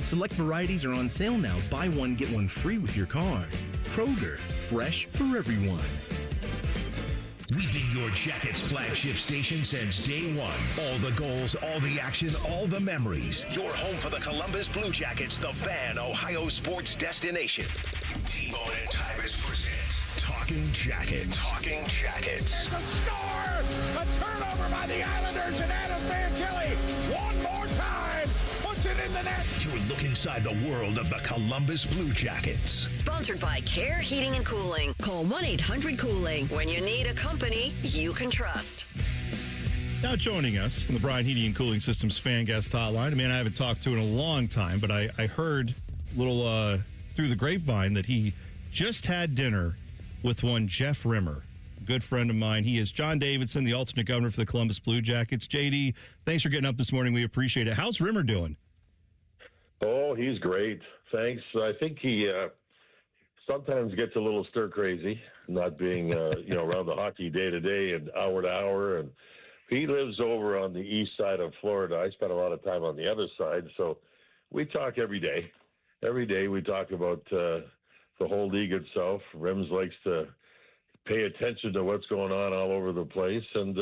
Select varieties are on sale now. Buy one, get one free with your card. Kroger, fresh for everyone. We've been your Jackets flagship station since day one. All the goals, all the action, all the memories. Your home for the Columbus Blue Jackets, the Fan, Ohio sports destination. T-Bone and Tyvis present Talking Jackets. Talking Jackets. There's a score! A turnover by the Islanders and Adam Fantilli. One more time. Puts it in the net. Your look inside the world of the Columbus Blue Jackets. Sponsored by Care Heating and Cooling. Call 1-800-COOLING. When you need a company you can trust. Now joining us on the Brian Heating and Cooling Systems fan guest hotline, a man I haven't talked to in a long time, but I heard a little through the grapevine that he just had dinner with one Jeff Rimmer, a good friend of mine. He is John Davidson, the alternate governor for the Columbus Blue Jackets. JD, thanks for getting up this morning. We appreciate it. How's Rimmer doing? Oh, he's great. Thanks. I think he sometimes gets a little stir crazy, not being around the hockey day to day and hour to hour. And he lives over on the east side of Florida. I spent a lot of time on the other side, so we talk every day. Every day we talk about the whole league itself. Rims likes to pay attention to what's going on all over the place, and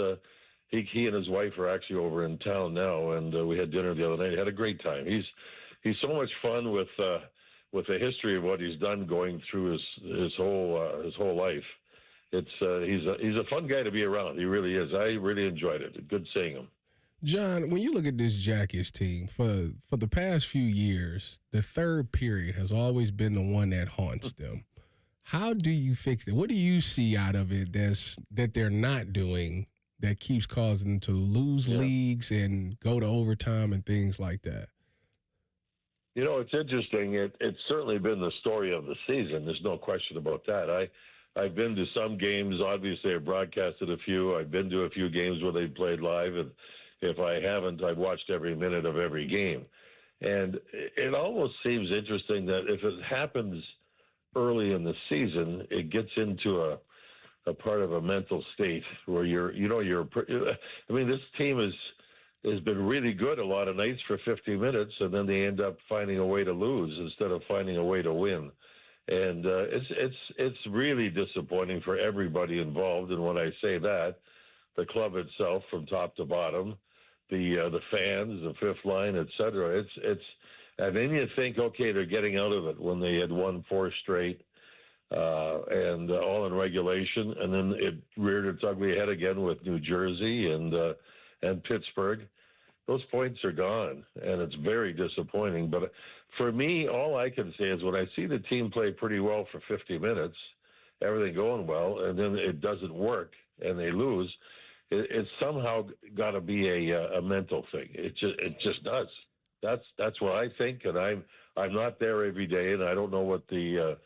he and his wife are actually over in town now, and we had dinner the other night. Had a great time. He's so much fun with the history of what he's done going through his whole life. He's a fun guy to be around. He really is. I really enjoyed it. Good seeing him. John, when you look at this Jackets team, for the past few years, the third period has always been the one that haunts them. How do you fix it? What do you see out of it that they're not doing that keeps causing them to lose leagues and go to overtime and things like that? You know, it's interesting. It's certainly been the story of the season. There's no question about that. I've been to some games. Obviously, I've broadcasted a few. I've been to a few games where they played live, and if I haven't, I've watched every minute of every game. And it almost seems interesting that if it happens early in the season, it gets into a part of a mental state where this team has been really good a lot of nights for 50 minutes, and then they end up finding a way to lose instead of finding a way to win. And it's really disappointing for everybody involved. And when I say that, the club itself from top to bottom, the fans, the fifth line, et cetera. And then you think, okay, they're getting out of it when they had won 4 straight and all in regulation, and then it reared its ugly head again with New Jersey and Pittsburgh. Those points are gone, and it's very disappointing. But for me, all I can say is when I see the team play pretty well for 50 minutes, everything going well, and then it doesn't work and they lose, it's somehow got to be a mental thing. It just does. That's what I think, and I'm not there every day, and I don't know what the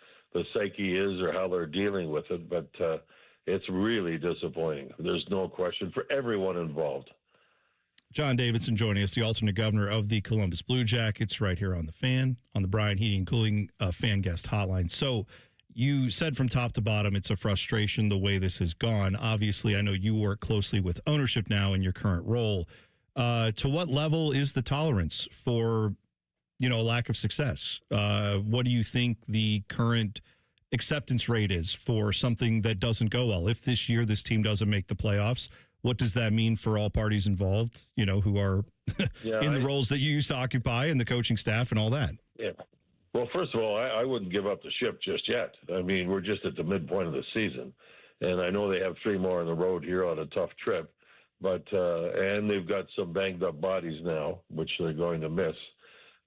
psyche is or how they're dealing with it, but it's really disappointing. There's no question for everyone involved. John Davidson joining us, the alternate governor of the Columbus Blue Jackets, right here on the Fan, on the Brian Heating and Cooling fan guest hotline. So you said from top to bottom it's a frustration the way this has gone. Obviously, I know you work closely with ownership now in your current role. To what level is the tolerance for, a lack of success? What do you think the current acceptance rate is for something that doesn't go well? If this year this team doesn't make the playoffs, what does that mean for all parties involved, who are in the roles that you used to occupy and the coaching staff and all that? Yeah. Well, first of all, I wouldn't give up the ship just yet. I mean, we're just at the midpoint of the season. And I know they have 3 more on the road here on a tough trip. But and they've got some banged up bodies now, which they're going to miss.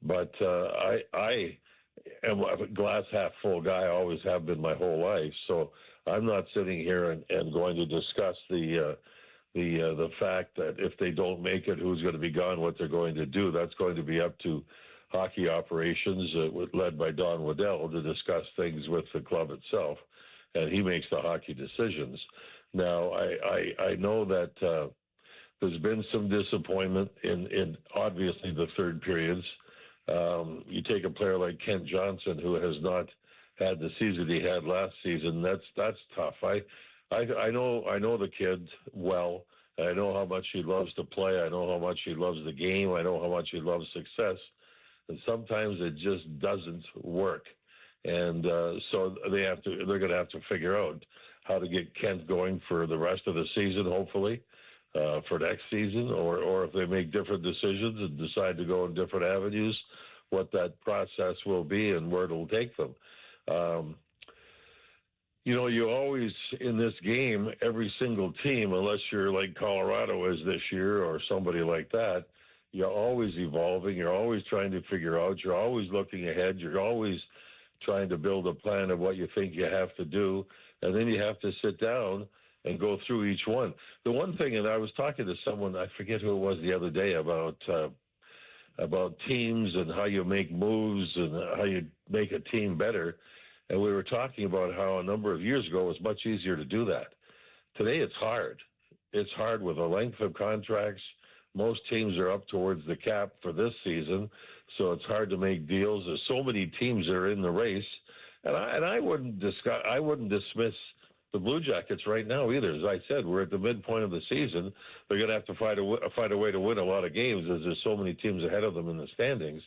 But I am a glass half full guy. I always have been my whole life. So I'm not sitting here and going to discuss the fact that if they don't make it, who's going to be gone, what they're going to do. That's going to be up to hockey operations led by Don Waddell to discuss things with the club itself, and he makes the hockey decisions. Now, I know that there's been some disappointment in obviously the third periods. You take a player like Kent Johnson, who has not had the season he had last season. That's tough. I know the kid well. I know how much he loves to play. I know how much he loves the game. I know how much he loves success. and sometimes it just doesn't work. And so they're going to have to figure out how to get Kent going for the rest of the season, hopefully, for next season, or if they make different decisions and decide to go in different avenues, what that process will be and where it'll take them. You always, in this game, every single team, unless you're like Colorado is this year or somebody like that, you're always evolving. You're always trying to figure out. You're always looking ahead. You're always trying to build a plan of what you think you have to do. And then you have to sit down and go through each one. The one thing, and I was talking to someone, I forget who it was the other day, about teams and how you make moves and how you make a team better. And we were talking about how a number of years ago it was much easier to do that. Today it's hard. It's hard with the length of contracts. Most teams are up towards the cap for this season, so it's hard to make deals. There's so many teams that are in the race, and I wouldn't dismiss the Blue Jackets right now either. As I said, we're at the midpoint of the season. They're going to have to find a way to win a lot of games, as there's so many teams ahead of them in the standings.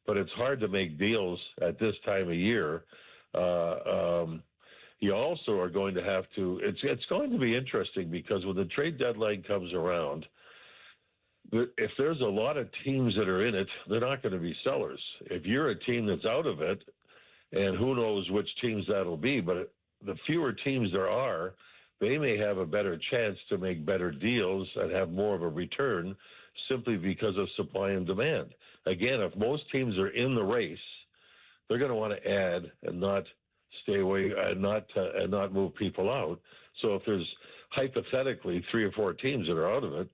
But it's hard to make deals at this time of year. You also are going to have to. It's going to be interesting because when the trade deadline comes around, if there's a lot of teams that are in it, they're not going to be sellers. If you're a team that's out of it, and who knows which teams that'll be, but the fewer teams there are, they may have a better chance to make better deals and have more of a return simply because of supply and demand. Again, if most teams are in the race, they're going to want to add and not stay away and not move people out. So if there's hypothetically 3 or 4 teams that are out of it,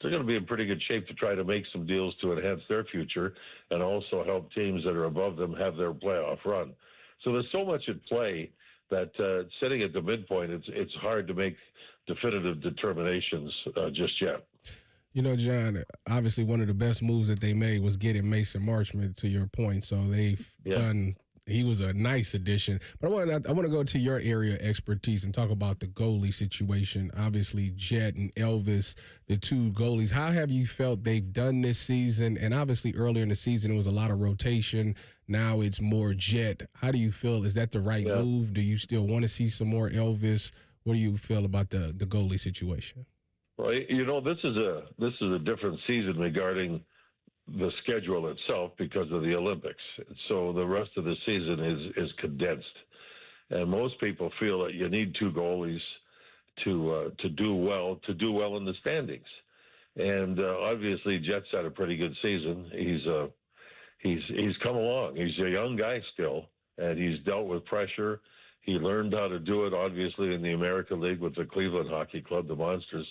they're going to be in pretty good shape to try to make some deals to enhance their future and also help teams that are above them have their playoff run. So there's so much at play that sitting at the midpoint, it's hard to make definitive determinations just yet. John, obviously one of the best moves that they made was getting Mason Marchment, to your point. So they've done – he was a nice addition. But I want to go to your area of expertise and talk about the goalie situation. Obviously, Jet and Elvis, the 2 goalies. How have you felt they've done this season? And obviously earlier in the season, it was a lot of rotation. Now it's more Jet. How do you feel? Is that the right move? Do you still want to see some more Elvis? What do you feel about the goalie situation? Well, this is a different season regarding the schedule itself because of the Olympics. So the rest of the season is condensed. And most people feel that you need 2 goalies to do well in the standings. And obviously Jet's had a pretty good season. He's come along. He's a young guy still, and he's dealt with pressure. He learned how to do it, obviously, in the American League with the Cleveland Hockey Club, the Monsters.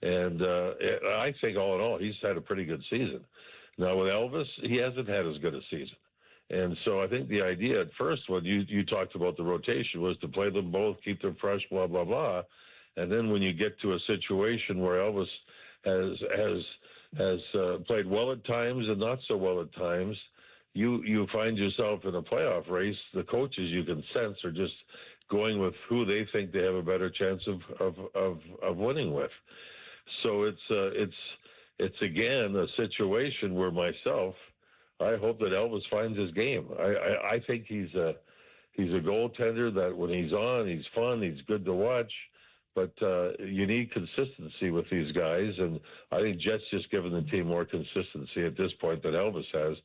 And I think all in all, he's had a pretty good season. Now, with Elvis, he hasn't had as good a season. And so I think the idea at first, when you talked about the rotation, was to play them both, keep them fresh, blah, blah, blah. And then when you get to a situation where Elvis has played well at times and not so well at times, you find yourself in a playoff race. The coaches, you can sense, are just going with who they think they have a better chance of winning with. So it's again a situation where I hope that Elvis finds his game. I think he's a goaltender that when he's on, he's fun, he's good to watch. But you need consistency with these guys, and I think Jet's just given the team more consistency at this point than Elvis has.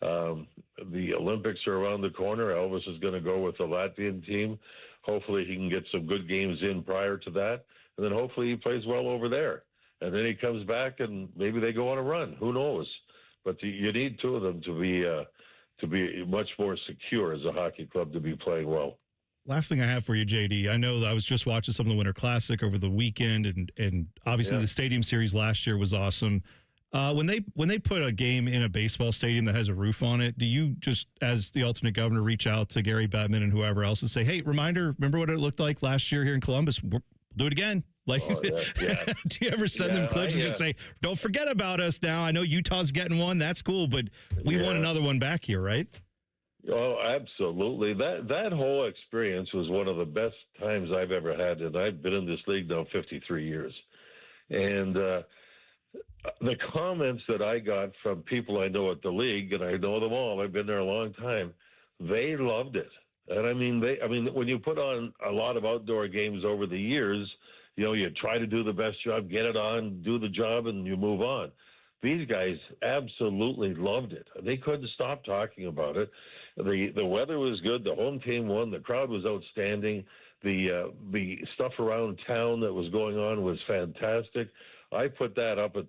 The Olympics are around the corner. Elvis is going to go with the Latvian team. Hopefully he can get some good games in prior to that, and then hopefully he plays well over there. And then he comes back, and maybe they go on a run. Who knows? But you need 2 of them to be much more secure as a hockey club to be playing well. Last thing I have for you, JD, I know that I was just watching some of the Winter Classic over the weekend, and obviously the Stadium Series last year was awesome. When they put a game in a baseball stadium that has a roof on it, do you just, as the alternate governor, reach out to Gary Bettman and whoever else and say, hey, remember what it looked like last year here in Columbus? We'll do it again. Do you ever send them clips and just say, don't forget about us now? I know Utah's getting one. That's cool, but we want another one back here, right? Oh, absolutely. That whole experience was one of the best times I've ever had, and I've been in this league now 53 years. And the comments that I got from people I know at the league, and I know them all, I've been there a long time, they loved it. And I mean, when you put on a lot of outdoor games over the years, you try to do the best job, get it on, do the job, and you move on. These guys absolutely loved it. They couldn't stop talking about it. The weather was good. The home team won. The crowd was outstanding. The stuff around town that was going on was fantastic. I put that up at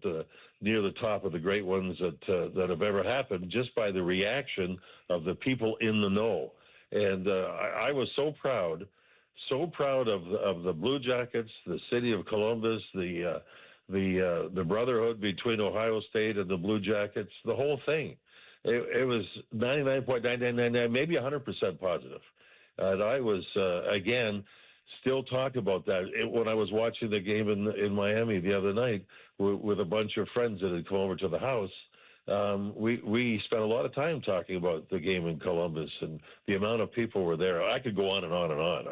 near the top of the great ones that have ever happened, just by the reaction of the people in the know. And I was so proud of the Blue Jackets, the city of Columbus, the brotherhood between Ohio State and the Blue Jackets, the whole thing. It was 99.9999, maybe 100% positive. And I was, again, still talk about that when I was watching the game in Miami the other night with a bunch of friends that had come over to the house. We spent a lot of time talking about the game in Columbus and the amount of people were there. I could go on and on and on.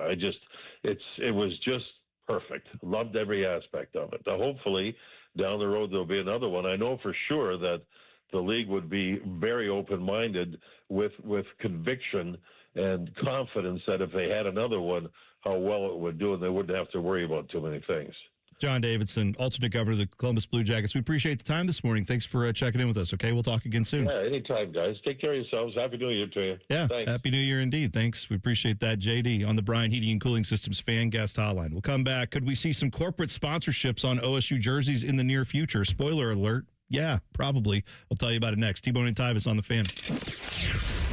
It was just perfect. Loved every aspect of it. Now, hopefully, down the road there'll be another one. I know for sure that the league would be very open-minded with conviction and confidence that if they had another one, how well it would do, and they wouldn't have to worry about too many things. John Davidson, alternate governor of the Columbus Blue Jackets. We appreciate the time this morning. Thanks for checking in with us, okay? We'll talk again soon. Yeah, anytime, guys. Take care of yourselves. Happy New Year to you. Yeah, thanks. Happy New Year indeed. Thanks. We appreciate that. JD on the Bryan Heating and Cooling Systems fan guest hotline. We'll come back. Could we see some corporate sponsorships on OSU jerseys in the near future? Spoiler alert. Yeah, probably. We'll tell you about it next. T-Bone and Tyvis on the Fan.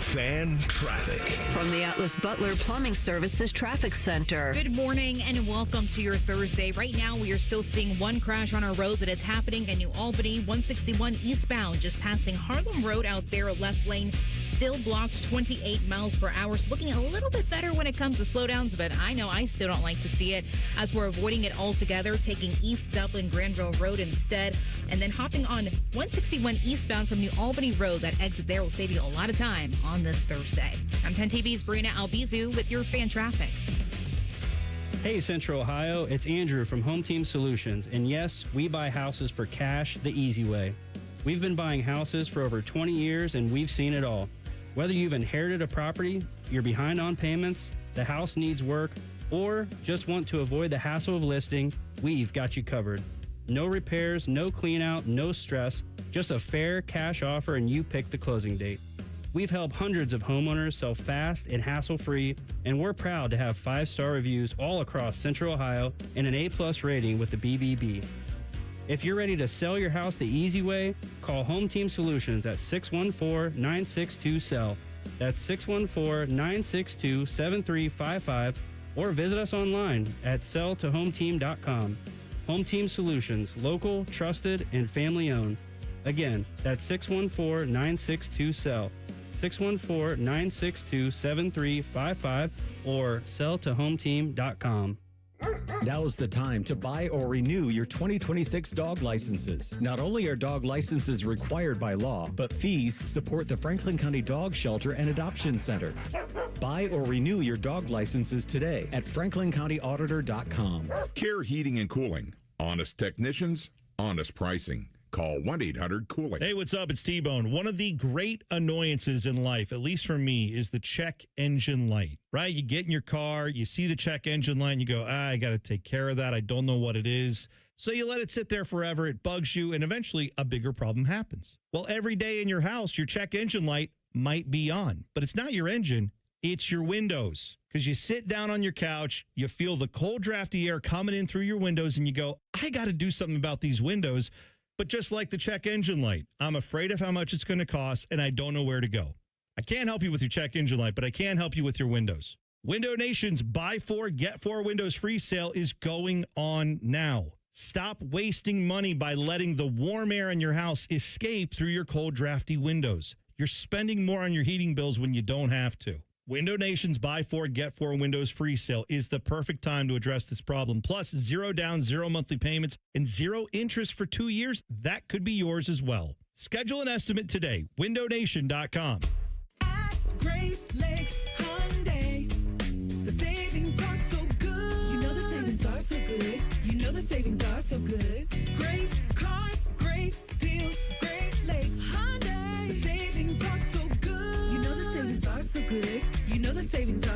Fan traffic. From the Atlas Butler Plumbing Services Traffic Center. Good morning and welcome to your Thursday. Right now, we are still seeing one crash on our roads, and it's happening in New Albany, 161 eastbound, just passing Harlem Road out there. Left lane still blocked 28 miles per hour. So looking a little bit better when it comes to slowdowns, but I know I still don't like to see it, as we're avoiding it altogether, taking East Dublin Granville Road instead, and then hopping on 161 eastbound from New Albany Road. That exit there will save you a lot of time on this Thursday. I'm 10 TV's Brina Albizu with your fan traffic. Hey Central Ohio, it's Andrew from Home Team Solutions, and yes, we buy houses for cash the easy way. We've been buying houses for over 20 years and we've seen it all. Whether you've inherited a property, you're behind on payments, the house needs work, or just want to avoid the hassle of listing, we've got you covered. No repairs, no clean out, no stress, just a fair cash offer and you pick the closing date. We've helped hundreds of homeowners sell fast and hassle-free, and we're proud to have 5-star reviews all across Central Ohio and an A+ rating with the BBB. If you're ready to sell your house the easy way, call Home Team Solutions at 614-962-SELL. That's 614-962-7355, or visit us online at selltohometeam.com. Home Team Solutions, local, trusted, and family-owned. Again, that's 614-962-SELL. 614-962-7355 or selltohometeam.com. Now's the time to buy or renew your 2026 dog licenses. Not only are dog licenses required by law, but fees support the Franklin County Dog Shelter and Adoption Center. Buy or renew your dog licenses today at franklincountyauditor.com. Care Heating and Cooling. Honest technicians, honest pricing. Call 1-800-COOLING. Hey, what's up? It's T-Bone. One of the great annoyances in life, at least for me, is the check engine light, right? You get in your car, you see the check engine light, and you go, I got to take care of that. I don't know what it is. So you let it sit there forever. It bugs you, and eventually a bigger problem happens. Well, every day in your house, your check engine light might be on, but it's not your engine. It's your windows. Because you sit down on your couch, you feel the cold, drafty air coming in through your windows, and you go, I got to do something about these windows. But just like the check engine light, I'm afraid of how much it's going to cost, and I don't know where to go. I can't help you with your check engine light, but I can help you with your windows. Window Nation's Buy 4, Get 4 Windows Free sale is going on now. Stop wasting money by letting the warm air in your house escape through your cold, drafty windows. You're spending more on your heating bills when you don't have to. Window Nation's Buy 4, Get 4 Windows Free sale is the perfect time to address this problem. Plus, 0 down, 0 monthly payments, and 0 interest for 2 years. That could be yours as well. Schedule an estimate today. WindowNation.com. At Great Lakes Hyundai, the savings are so good. You know the savings are so good. You know the savings are so good. Great cars, great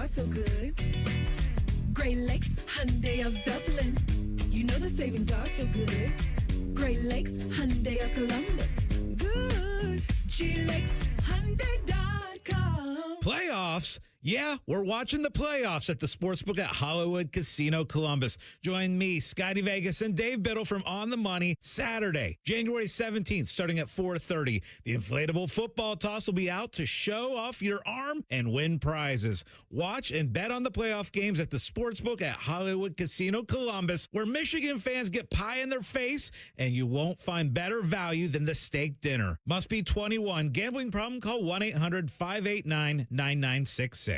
are so good. Great Lakes Hyundai of Dublin. You know the savings are so good. Great Lakes Hyundai of Columbus. Good. GLakesHyundai.com. Playoffs? Yeah, we're watching the playoffs at the Sportsbook at Hollywood Casino Columbus. Join me, Scotty Vegas, and Dave Biddle from On the Money Saturday, January 17th, starting at 4:30. The inflatable football toss will be out to show off your arm and win prizes. Watch and bet on the playoff games at the Sportsbook at Hollywood Casino Columbus, where Michigan fans get pie in their face, and you won't find better value than the steak dinner. Must be 21. Gambling problem? Call 1-800-589-9966.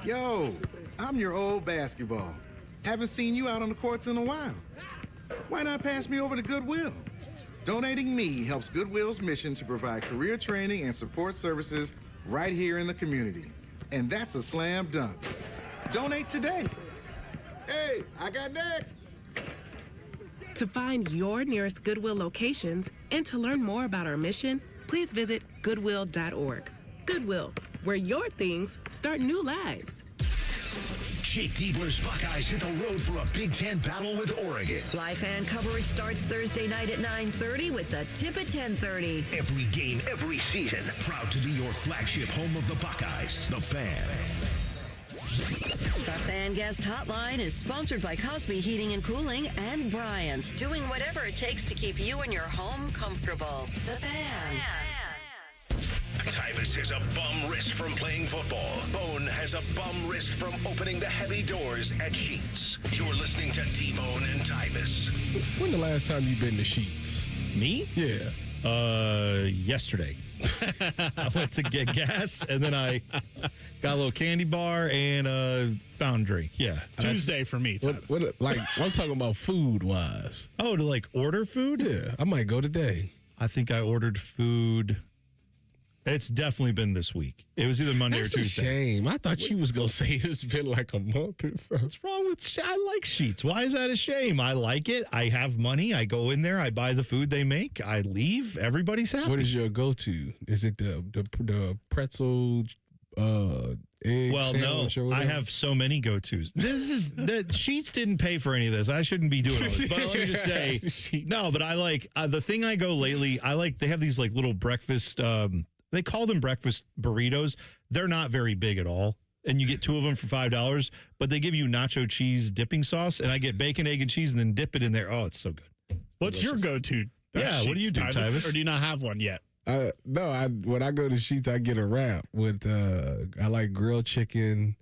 Yo, I'm your old basketball. Haven't seen you out on the courts in a while. Why not pass me over to Goodwill? Donating me helps Goodwill's mission to provide career training and support services right here in the community. And that's a slam dunk. Donate today. Hey, I got next. To find your nearest Goodwill locations and to learn more about our mission, please visit goodwill.org. Goodwill, where your things start new lives. Jake Diebler's Buckeyes hit the road for a Big Ten battle with Oregon. Live fan coverage starts Thursday night at 9:30 with the tip at 10:30. Every game, every season. Proud to be your flagship home of the Buckeyes, The Fan. The Fan Guest Hotline is sponsored by Cosby Heating and Cooling and Bryant, doing whatever it takes to keep you and your home comfortable. The Fan. Tyvis has a bum wrist from playing football. Bone has a bum wrist from opening the heavy doors at Sheets. You're listening to T-Bone and Tyvis. When the last time you been to Sheets? Me? Yeah. Yesterday. I went to get gas, and then I got a little candy bar and fountain drink. Yeah. Tuesday for me, Tyvis. Like, I'm talking about food-wise. Oh, to like order food? Yeah. I might go today. I think I ordered food. It's definitely been this week. It was either Monday That's or Tuesday. A shame. I thought you was gonna say it's been like a month or so. What's wrong with? I like Sheets. Why is that a shame? I like it. I have money. I go in there. I buy the food they make. I leave. Everybody's happy. What is your go-to? Is it the pretzel? Egg well, no. I have so many go-tos. The Sheets didn't pay for any of this. I shouldn't be doing all this. But let me just say, no. But I like the thing I go lately. I like they have these like little breakfast. They call them breakfast burritos. They're not very big at all. And you get 2 of them for $5, but they give you nacho cheese dipping sauce, and I get bacon, egg, and cheese, and then dip it in there. Oh, it's so good. What's your go-to? Yeah, what do you do, Tyvis? Or do you not have one yet? No, when I go to Sheets, I get a wrap with, I like grilled chicken,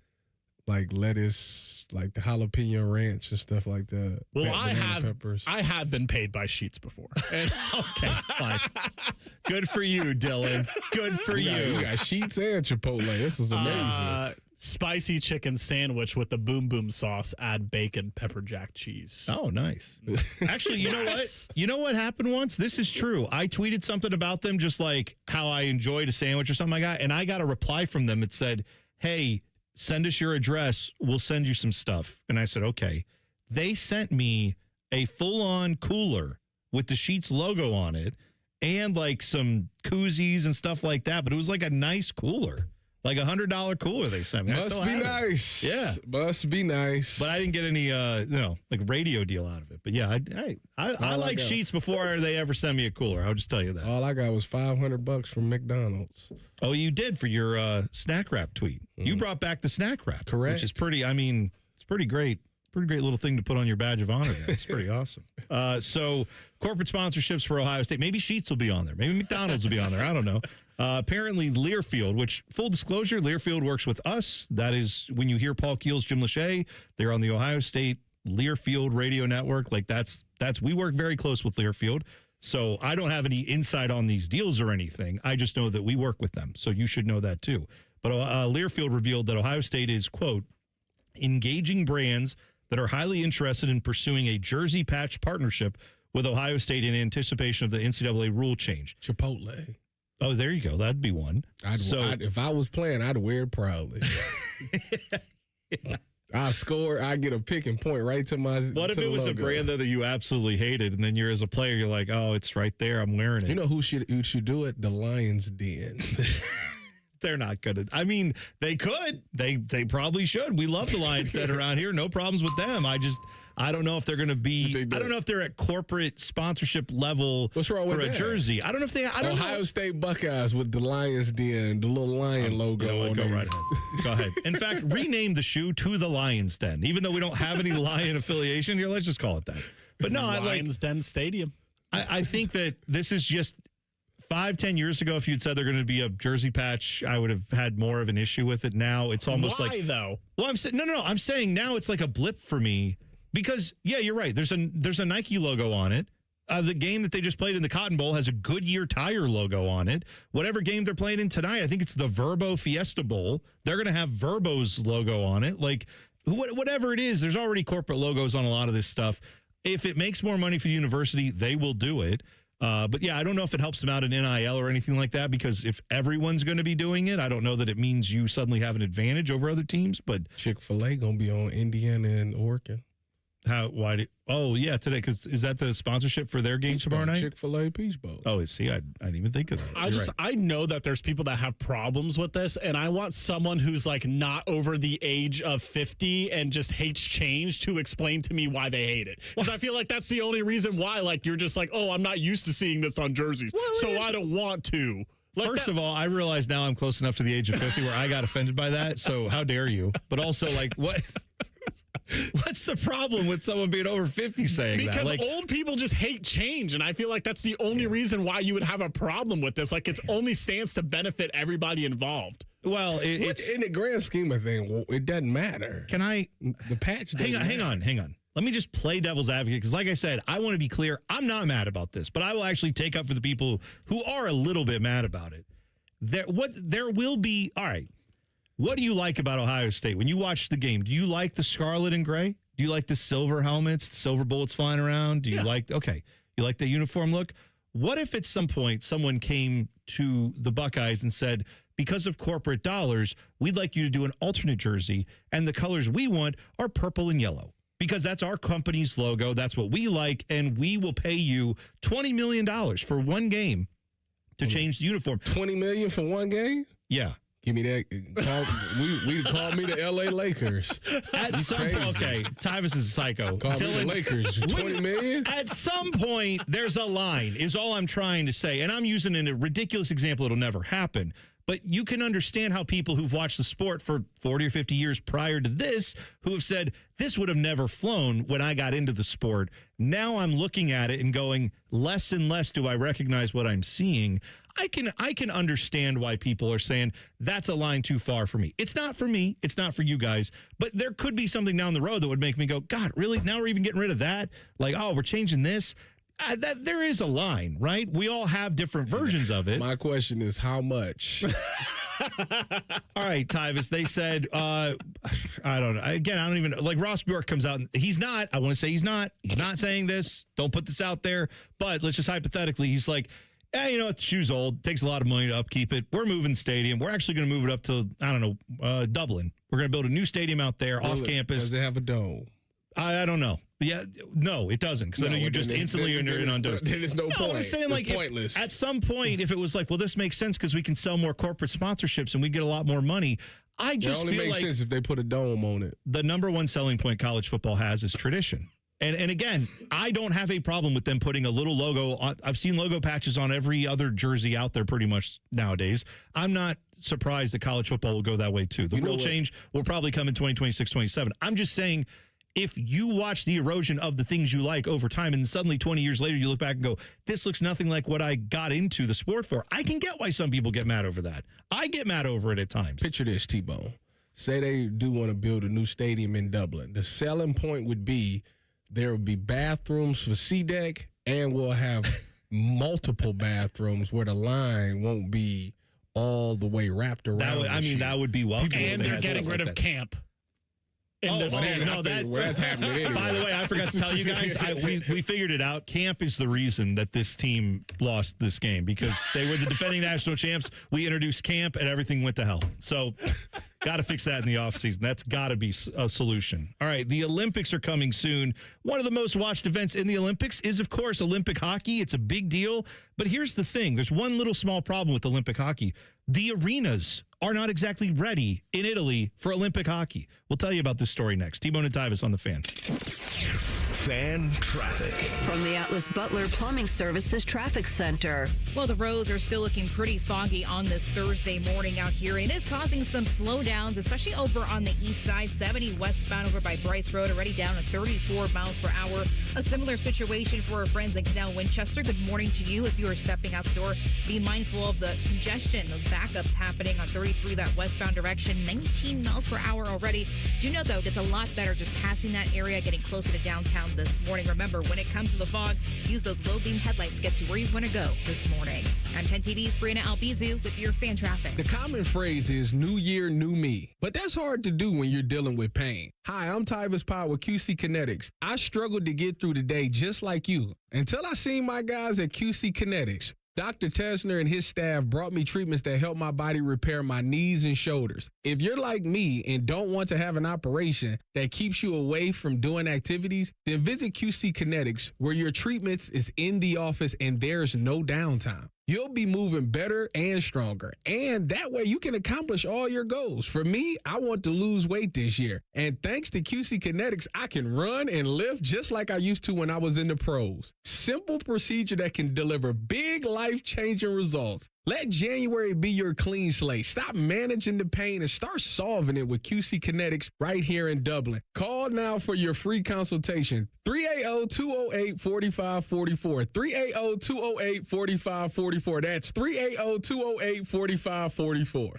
like lettuce, like the jalapeno ranch and stuff like that. Well, I have been paid by Sheets before. Okay, fine. Good for you, Dylan. Good for you. You got Sheets and Chipotle. This is amazing. Spicy chicken sandwich with the boom boom sauce. Add bacon, pepper jack cheese. Oh, nice. Actually, you know what? You know what happened once? This is true. I tweeted something about them, just like how I enjoyed a sandwich or something like that, and I got a reply from them. It said, "Hey, send us your address. We'll send you some stuff." And I said, okay. They sent me a full-on cooler with the Sheets logo on it and like some koozies and stuff like that. But it was like a nice cooler, like $100 cooler they sent me. Must be nice. Yeah. Must be nice. But I didn't get any, like radio deal out of it. But yeah, I like Sheets before they ever sent me a cooler. I'll just tell you that. All I got was $500 from McDonald's. Oh, you did for your snack wrap tweet. Mm-hmm. You brought back the snack wrap. Correct. Which is it's pretty great. Pretty great little thing to put on your badge of honor. It's pretty awesome. So corporate sponsorships for Ohio State. Maybe Sheets will be on there. Maybe McDonald's will be on there. I don't know. Apparently Learfield, which full disclosure, Learfield works with us. That is when you hear Paul Keels, Jim Lachey, they're on the Ohio State Learfield radio network. Like that's we work very close with Learfield. So I don't have any insight on these deals or anything. I just know that we work with them. So you should know that too. But Learfield revealed that Ohio State is, quote, engaging brands that are highly interested in pursuing a jersey patch partnership with Ohio State in anticipation of the NCAA rule change. Chipotle. Oh, there you go. That'd be one. If I was playing, I'd wear it proudly. I score. I get a pick and point right to my. What if it was a brand though that you absolutely hated, and then you're as a player, you're like, oh, it's right there. I'm wearing it. You know who should do it? The Lions Den. They're not good. I mean, they could. They probably should. We love the Lions Den around here. No problems with them. I don't know if they're going to be. I don't know if they're at corporate sponsorship level. What's wrong for with a that? jersey? I don't know if they. Ohio State Buckeyes with the Lions Den, the little lion logo on go it. right ahead. Go ahead. In fact, rename the shoe to the Lions Den. Even though we don't have any Lion affiliation here, let's just call it that. But no, Lions Den Stadium. I think that this is just 5-10 years ago. If you'd said they're going to be a jersey patch, I would have had more of an issue with it. Now it's almost Why, like though? Well, I'm saying no. I'm saying now it's like a blip for me because you're right. There's a Nike logo on it. The game that they just played in the Cotton Bowl has a Goodyear tire logo on it. Whatever game they're playing in tonight, I think it's the Verbo Fiesta Bowl. They're going to have Verbo's logo on it. Like whatever it is, there's already corporate logos on a lot of this stuff. If it makes more money for the university, they will do it. But yeah, I don't know if it helps them out in NIL or anything like that, because if everyone's going to be doing it, I don't know that it means you suddenly have an advantage over other teams. But Chick-fil-A going to be on Indiana and Oregon. Today, because is that the sponsorship for their game tomorrow night? Chick-fil-A Peach Bowl. Oh, see, I didn't even think of that. I know that there's people that have problems with this, and I want someone who's like not over the age of 50 and just hates change to explain to me why they hate it. Because I feel like that's the only reason why, like, you're just like, oh, I'm not used to seeing this on jerseys, so I don't want to. First of all, I realize now I'm close enough to the age of 50 where I got offended by that, so how dare you? But also, like, what's the problem with someone being over 50 saying that? Because old people just hate change, and I feel like that's the only reason why you would have a problem with this. Like, it only stands to benefit everybody involved. Well, it's in the grand scheme of things, it doesn't matter. Can I? The patch. Hang on. Let me just play devil's advocate, because like I said, I want to be clear. I'm not mad about this, but I will actually take up for the people who are a little bit mad about it. There will be. All right. What do you like about Ohio State? When you watch the game, do you like the scarlet and gray? Do you like the silver helmets, the silver bullets flying around? Do you like the uniform look? What if at some point someone came to the Buckeyes and said, because of corporate dollars, we'd like you to do an alternate jersey, and the colors we want are purple and yellow, because that's our company's logo. That's what we like, and we will pay you $20 million for one game to change the uniform. $20 million for one game? Yeah. Give me that. We call me the LA Lakers. At some point, okay, Tyvis is a psycho. Call me the Lakers. $20 million? At some point, there's a line, is all I'm trying to say. And I'm using a ridiculous example. It'll never happen. But you can understand how people who've watched the sport for 40 or 50 years prior to this, who have said, this would have never flown when I got into the sport. Now I'm looking at it and going, less and less do I recognize what I'm seeing. I can understand why people are saying that's a line too far for me. It's not for me. It's not for you guys. But there could be something down the road that would make me go, God, really? Now we're even getting rid of that? Like, oh, we're changing this? That there is a line, right? We all have different versions of it. My question is, how much? All right, Tyvis, they said, I don't know. Again, I don't even, like, Ross Bjork comes out, and he's not saying this. Don't put this out there. But let's just hypothetically, he's like, you know what, the shoe's old. Takes a lot of money to upkeep it. We're moving the stadium. We're actually going to move it up to, I don't know, Dublin. We're going to build a new stadium out there off campus. Does it have a dome? I don't know. Yeah, no, it doesn't, because I know you just instantly are in on doing. There's no point. I'm saying, like, pointless. At some point, if it was like, well, this makes sense because we can sell more corporate sponsorships and we get a lot more money. I just it only feel makes like sense if they put a dome on it. The number one selling point college football has is tradition. And again, I don't have a problem with them putting a little logo on. I've seen logo patches on every other jersey out there pretty much nowadays. I'm not surprised that college football will go that way too. The real change will probably come in 2026, 27. I'm just saying, if you watch the erosion of the things you like over time and suddenly 20 years later you look back and go, this looks nothing like what I got into the sport for, I can get why some people get mad over that. I get mad over it at times. Picture this, T-Bone. Say they do want to build a new stadium in Dublin. The selling point would be there will be bathrooms for C-Deck, and we'll have multiple bathrooms where the line won't be all the way wrapped around. That would be welcome. And they're getting rid of camp. That's happening anyway. By the way, I forgot to tell you guys, we figured it out. Camp is the reason that this team lost this game, because they were the defending national champs. We introduced camp, and everything went to hell. So Got to fix that in the offseason. That's got to be a solution. All right, the Olympics are coming soon. One of the most watched events in the Olympics is, of course, Olympic hockey. It's a big deal. But here's the thing. There's one little small problem with Olympic hockey. The arenas are not exactly ready in Italy for Olympic hockey. We'll tell you about this story next. T-Bone and Tyvis on the Fan. Fan traffic. From the Atlas Butler Plumbing Services Traffic Center. Well, the roads are still looking pretty foggy on this Thursday morning out here. It is causing some slowdowns, especially over on the east side. 70 westbound over by Bryce Road, already down to 34 miles per hour. A similar situation for our friends in Canal Winchester. Good morning to you. If you are stepping out the door, be mindful of the congestion, those backups happening on 33, that westbound direction. 19 miles per hour already. Do note, though, it gets a lot better just passing that area, getting closer to downtown this morning. Remember, when it comes to the fog, use those low beam headlights to get to where you want to go this morning. I'm 10 TV's Brianna Albizu with your fan traffic. The common phrase is new year, new me, but that's hard to do when you're dealing with pain. Hi, I'm Tyvis Powell with QC Kinetics. I struggled to get through the day just like you until I seen my guys at QC Kinetics. Dr. Tesner and his staff brought me treatments that help my body repair my knees and shoulders. If you're like me and don't want to have an operation that keeps you away from doing activities, then visit QC Kinetics, where your treatments is in the office and there's no downtime. You'll be moving better and stronger, and that way you can accomplish all your goals. For me, I want to lose weight this year, and thanks to QC Kinetics, I can run and lift just like I used to when I was in the pros. Simple procedure that can deliver big life-changing results. Let January be your clean slate. Stop managing the pain and start solving it with QC Kinetics right here in Dublin. Call now for your free consultation. 380-208-4544. 380-208-4544. That's 380-208-4544.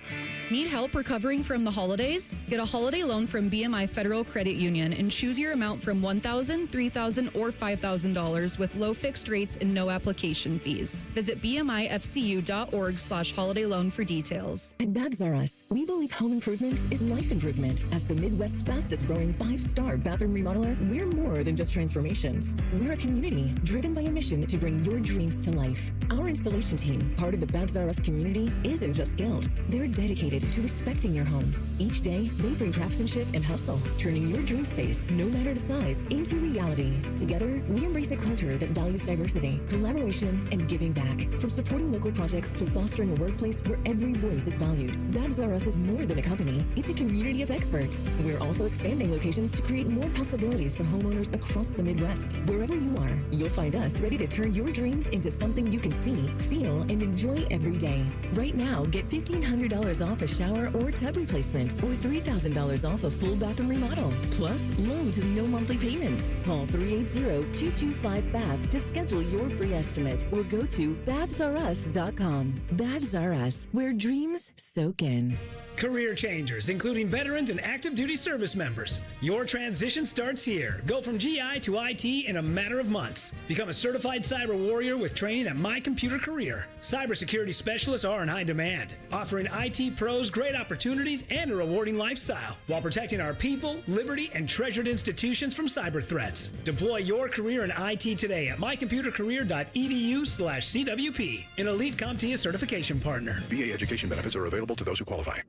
Need help recovering from the holidays? Get a holiday loan from BMI Federal Credit Union and choose your amount from $1,000, $3,000, or $5,000 with low fixed rates and no application fees. Visit bmifcu.org/holiday loan for details. At Bags R Us, we believe home improvement is life improvement. As the Midwest's fastest growing 5-star bathroom remodeler, we're more than just transformations. We're a community driven by a mission to bring your dreams to life. Our installation team, part of the Bags R Us community, isn't just skilled. They're dedicated to respecting your home. Each day, they bring craftsmanship and hustle, turning your dream space, no matter the size, into reality. Together, we embrace a culture that values diversity, collaboration, and giving back. From supporting local projects to fostering a workplace where every voice is valued, Bags R Us is more than a company. It's a community of experts. We're also expanding locations to create more possibilities for homeowners across the Midwest. Wherever you are, you'll find us ready to turn your dreams into something you can see, feel, and enjoy every day. Right now, get $1,500 off a shower or tub replacement, or $3,000 off a full bathroom remodel. Plus, loans and no monthly payments. Call 380-225-BATH to schedule your free estimate, or go to bathsrus.com. Baths R Us, where dreams soak in. Career changers, including veterans and active duty service members. Your transition starts here. Go from GI to IT in a matter of months. Become a certified cyber warrior with training at My Computer Career. Cybersecurity specialists are in high demand, offering IT pros great opportunities and a rewarding lifestyle while protecting our people, liberty, and treasured institutions from cyber threats. Deploy your career in IT today at mycomputercareer.edu/CWP, an elite CompTIA certification partner. VA education benefits are available to those who qualify.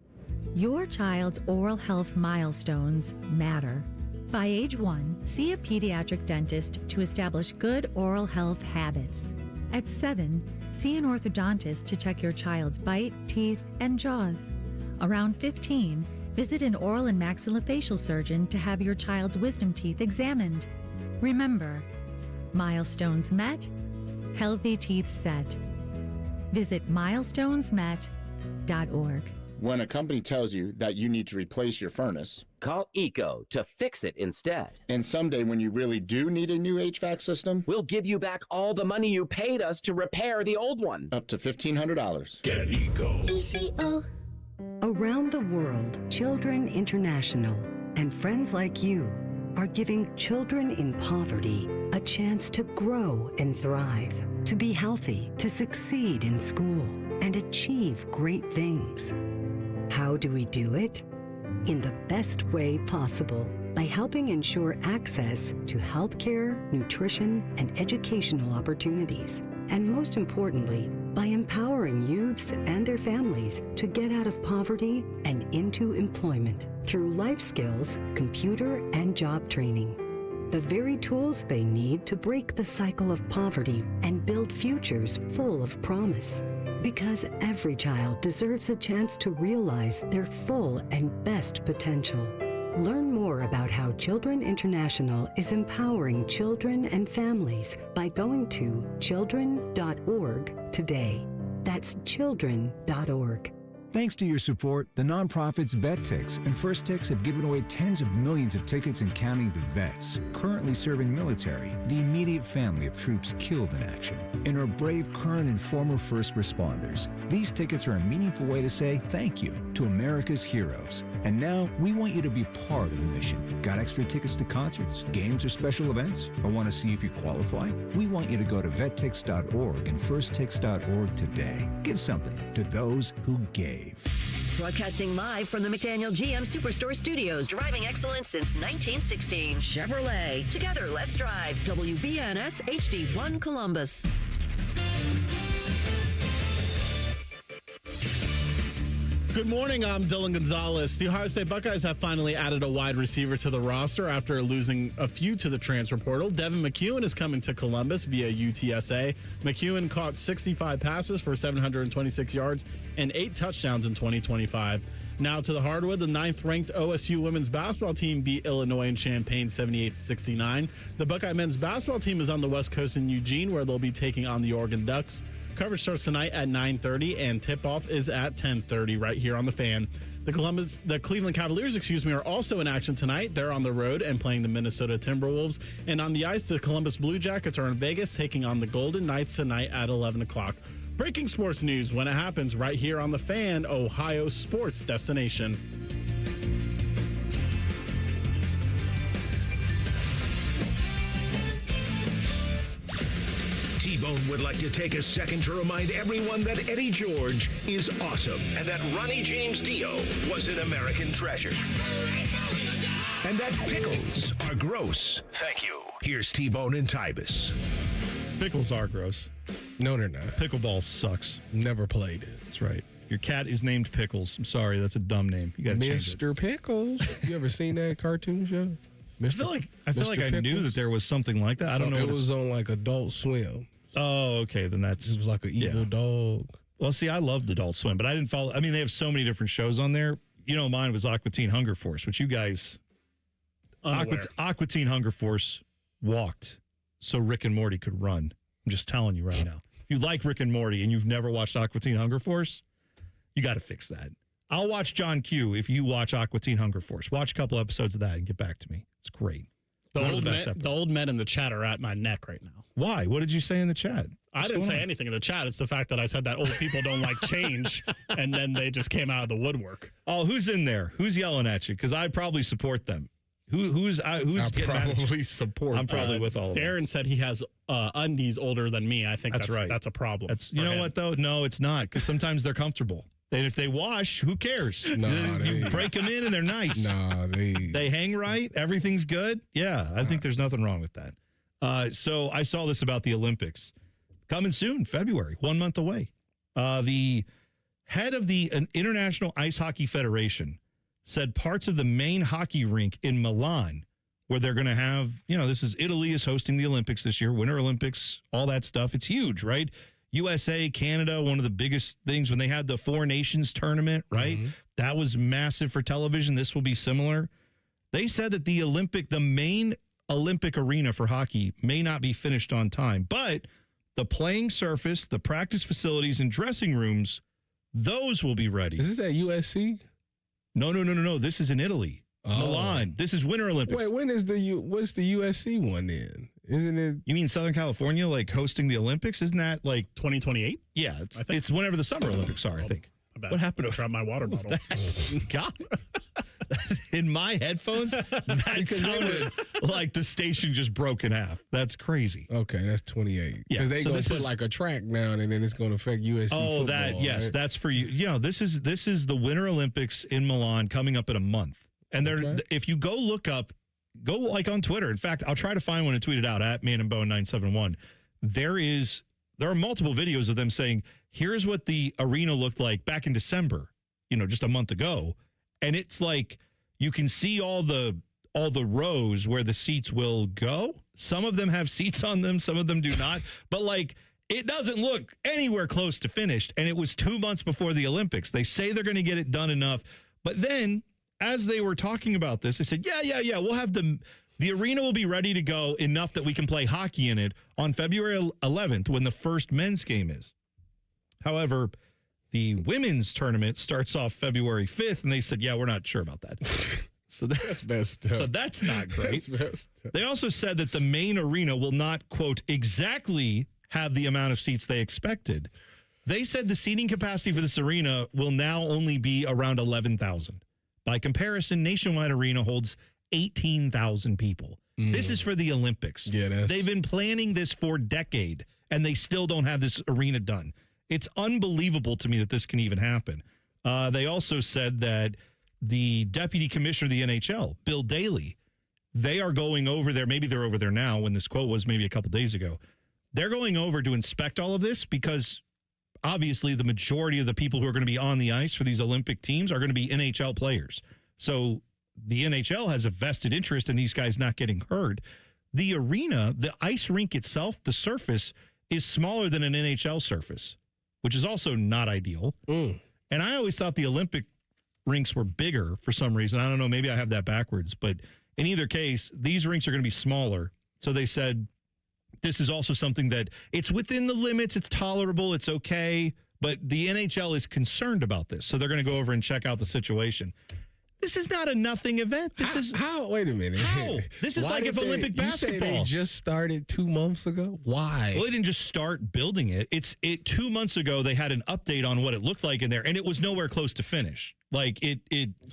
Your child's oral health milestones matter. By age 1, see a pediatric dentist to establish good oral health habits. At 7, see an orthodontist to check your child's bite, teeth, and jaws. Around 15, visit an oral and maxillofacial surgeon to have your child's wisdom teeth examined. Remember, milestones met, healthy teeth set. Visit milestonesmet.org. When a company tells you that you need to replace your furnace, call ECO to fix it instead. And someday when you really do need a new HVAC system, we'll give you back all the money you paid us to repair the old one. Up to $1,500. Get ECO. ECO. Around the world, Children International and friends like you are giving children in poverty a chance to grow and thrive, to be healthy, to succeed in school, and achieve great things. How do we do it? In the best way possible, by helping ensure access to healthcare, nutrition, and educational opportunities. And most importantly, by empowering youths and their families to get out of poverty and into employment through life skills, computer, and job training. The very tools they need to break the cycle of poverty and build futures full of promise. Because every child deserves a chance to realize their full and best potential. Learn more about how Children International is empowering children and families by going to children.org today. That's children.org. Thanks to your support, the nonprofits VetTix and First Tix have given away tens of millions of tickets and counting to vets currently serving military, the immediate family of troops killed in action, and our brave current and former first responders. These tickets are a meaningful way to say thank you to America's heroes. And now we want you to be part of the mission. Got extra tickets to concerts, games, or special events? Or want to see if you qualify? We want you to go to vettix.org and firsttix.org today. Give something to those who gave. Broadcasting live from the McDaniel GM Superstore Studios, driving excellence since 1916. Chevrolet. Together, let's drive. WBNS HD1 Columbus. Good morning, I'm Dylan Gonzalez. The Ohio State Buckeyes have finally added a wide receiver to the roster after losing a few to the transfer portal. Devin McCuin is coming to Columbus via UTSA. McCuin caught 65 passes for 726 yards and 8 touchdowns in 2025. Now to the hardwood, the 9th-ranked OSU women's basketball team beat Illinois in Champaign 78-69. The Buckeye men's basketball team is on the West Coast in Eugene, where they'll be taking on the Oregon Ducks. Coverage starts tonight at 9:30, and tip-off is at 10:30 right here on the Fan. The Cleveland Cavaliers, are also in action tonight. They're on the road and playing the Minnesota Timberwolves. And on the ice, the Columbus Blue Jackets are in Vegas, taking on the Golden Knights tonight at 11 o'clock. Breaking sports news when it happens right here on the Fan, Ohio sports destination. T-Bone would like to take a second to remind everyone that Eddie George is awesome and that Ronnie James Dio was an American treasure. And that pickles are gross. Thank you. Here's T-Bone and Tyvis. Pickles are gross. No, they're not. Pickleball sucks. Never played it. That's right. If your cat is named Pickles, I'm sorry, that's a dumb name. You got to change it. Mr. Pickles. You ever seen that cartoon show? I feel like I knew that there was something like that. I don't know. It was on like Adult Swim. Oh, okay. Then it was like an evil dog. Well, see, I loved Adult Swim, but I didn't follow. I mean, they have so many different shows on there. You know, mine was Aqua Teen Hunger Force, which you guys, Aqua Teen Hunger Force walked so Rick and Morty could run. I'm just telling you right now. If you like Rick and Morty and you've never watched Aqua Teen Hunger Force, you got to fix that. I'll watch John Q if you watch Aqua Teen Hunger Force. Watch a couple episodes of that and get back to me. It's great. The old men in the chat are at my neck right now. Why? What did you say in the chat? I didn't say anything in the chat. It's the fact that I said that old people don't like change, and then they just came out of the woodwork. Oh, who's in there? Who's yelling at you? Because I probably support them. Who's getting probably support? I'm probably with all of them. Darren said he has undies older than me. I think that's right. That's a problem. You know what, though? No, it's not, because sometimes they're comfortable. And if they wash, who cares? You break them in and they're nice. They hang right. Everything's good. Yeah, I think there's nothing wrong with that. So I saw this about the Olympics. Coming soon, February, 1 month away. The head of the International Ice Hockey Federation said parts of the main hockey rink in Milan, where they're going to have, Italy is hosting the Olympics this year, Winter Olympics, all that stuff. It's huge, right? USA, Canada, one of the biggest things when they had the Four Nations tournament, right? Mm-hmm. That was massive for television. This will be similar. They said that the main Olympic arena for hockey may not be finished on time, but the playing surface, the practice facilities, and dressing rooms, those will be ready. Is this at USC? No. This is in Italy. Milan. This is Winter Olympics. Wait, what's the USC one then? Isn't it? You mean Southern California, like hosting the Olympics? Isn't that like 2028? Yeah, it's whenever the Summer Olympics are, I think. What happened to my water bottle? God. In my headphones, that sounded like the station just broke in half. That's crazy. Okay, that's 28. Because they going to put like a track down and then it's going to affect USC football. Yes, that's for you. This is the Winter Olympics in Milan coming up in a month. And if you go look up, on Twitter. In fact, I'll try to find one and tweet it out at Man and Bone 971. There is there are multiple videos of them saying, here's what the arena looked like back in December, just a month ago. And it's like you can see all the rows where the seats will go. Some of them have seats on them, some of them do not. But like, it doesn't look anywhere close to finished. And it was 2 months before the Olympics. They say they're going to get it done enough. But then as they were talking about this, they said, yeah, we'll have the arena will be ready to go enough that we can play hockey in it on February 11th when the first men's game is. However, the women's tournament starts off February 5th, and they said, yeah, we're not sure about that. So that's messed up. So that's not great. That's messed up. They also said that the main arena will not, quote, exactly have the amount of seats they expected. They said the seating capacity for this arena will now only be around 11,000. By comparison, Nationwide Arena holds 18,000 people. This is for the Olympics. Yeah, they've been planning this for a decade, and they still don't have this arena done. It's unbelievable to me that this can even happen. They also said that the deputy commissioner of the NHL, Bill Daley, they are going over there. Maybe they're over there now when this quote was maybe a couple days ago. They're going over to inspect all of this because obviously the majority of the people who are going to be on the ice for these Olympic teams are going to be NHL players. So the NHL has a vested interest in these guys not getting hurt. The arena, the ice rink itself, the surface is smaller than an NHL surface, which is also not ideal. And I always thought the Olympic rinks were bigger for some reason. I don't know. Maybe I have that backwards. But in either case, these rinks are going to be smaller. So they said this is also something that it's within the limits. It's tolerable. It's okay. But the NHL is concerned about this. So they're going to go over and check out the situation. This is not a nothing event. This is how. Wait a minute. How? This is Why like if did Olympic basketball. You say they just started 2 months ago. Why? Well, they didn't just start building it. It's 2 months ago. They had an update on what it looked like in there, and it was nowhere close to finish. Like it. It's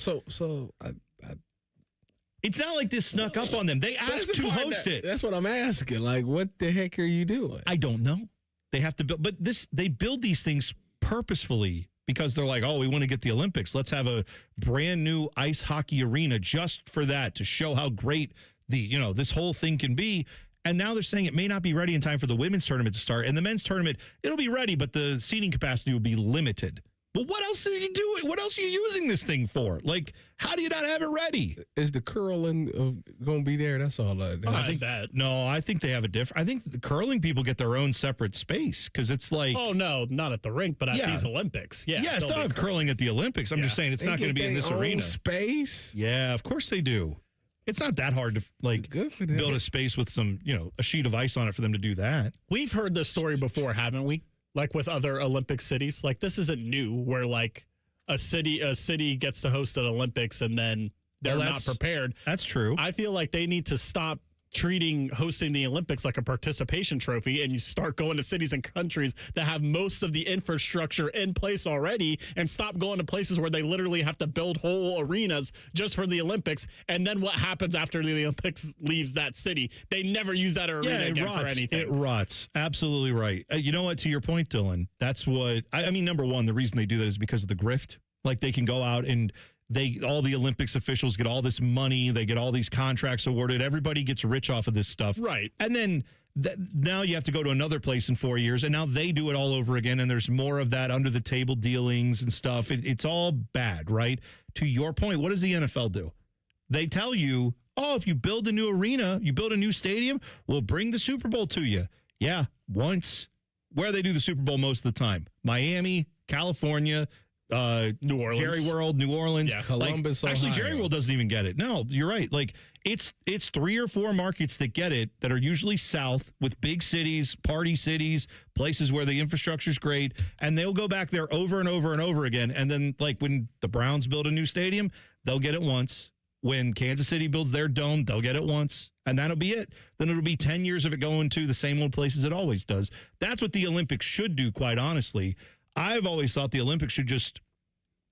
not like this snuck up on them. They asked to host it. That's what I'm asking. Like, what the heck are you doing? I don't know. They have to build, but they build these things purposefully. Because they're like, oh, we want to get the Olympics. Let's have a brand new ice hockey arena just for that, to show how great this whole thing can be. And now they're saying it may not be ready in time for the women's tournament to start. And the men's tournament, it'll be ready, but the seating capacity will be limited. But what else are you doing? What else are you using this thing for? Like, how do you not have it ready? Is the curling going to be there? That's all. I think that. No, I think they have a different. I think the curling people get their own separate space because it's like. Oh, no, not at the rink, but at these Olympics. Yeah, still have curling at the Olympics. I'm just saying it's not going to be in this arena. Space? Yeah, of course they do. It's not that hard to build a space with some, a sheet of ice on it for them to do that. We've heard this story before, haven't we? Like with other Olympic cities, like this isn't new where like a city gets to host an Olympics and then they're not prepared. That's true. I feel like they need to stop treating hosting the Olympics like a participation trophy, and you start going to cities and countries that have most of the infrastructure in place already, and stop going to places where they literally have to build whole arenas just for the Olympics. And then what happens after the Olympics leaves that city? They never use that arena again for anything. It rots. Absolutely right. You know what? To your point, Dylan, that's what I mean. Number one, the reason they do that is because of the grift. Like they can go out and all the Olympics officials get all this money. They get all these contracts awarded. Everybody gets rich off of this stuff. Right. And then now you have to go to another place in 4 years, and now they do it all over again, and there's more of that under the table dealings and stuff. It's all bad, right? To your point, what does the NFL do? They tell you, oh, if you build a new arena, you build a new stadium, we'll bring the Super Bowl to you. Yeah, once. Where they do the Super Bowl most of the time? Miami, California, New Orleans, Jerry World, New Orleans, Columbus, actually, Ohio. Jerry World doesn't even get it. No, you're right. Like it's 3 or 4 markets that get it that are usually south with big cities, party cities, places where the infrastructure's great, and they'll go back there over and over and over again. And then, like when the Browns build a new stadium, they'll get it once. When Kansas City builds their dome, they'll get it once, and that'll be it. Then it'll be 10 years of it going to the same old places it always does. That's what the Olympics should do, quite honestly. I've always thought the Olympics should just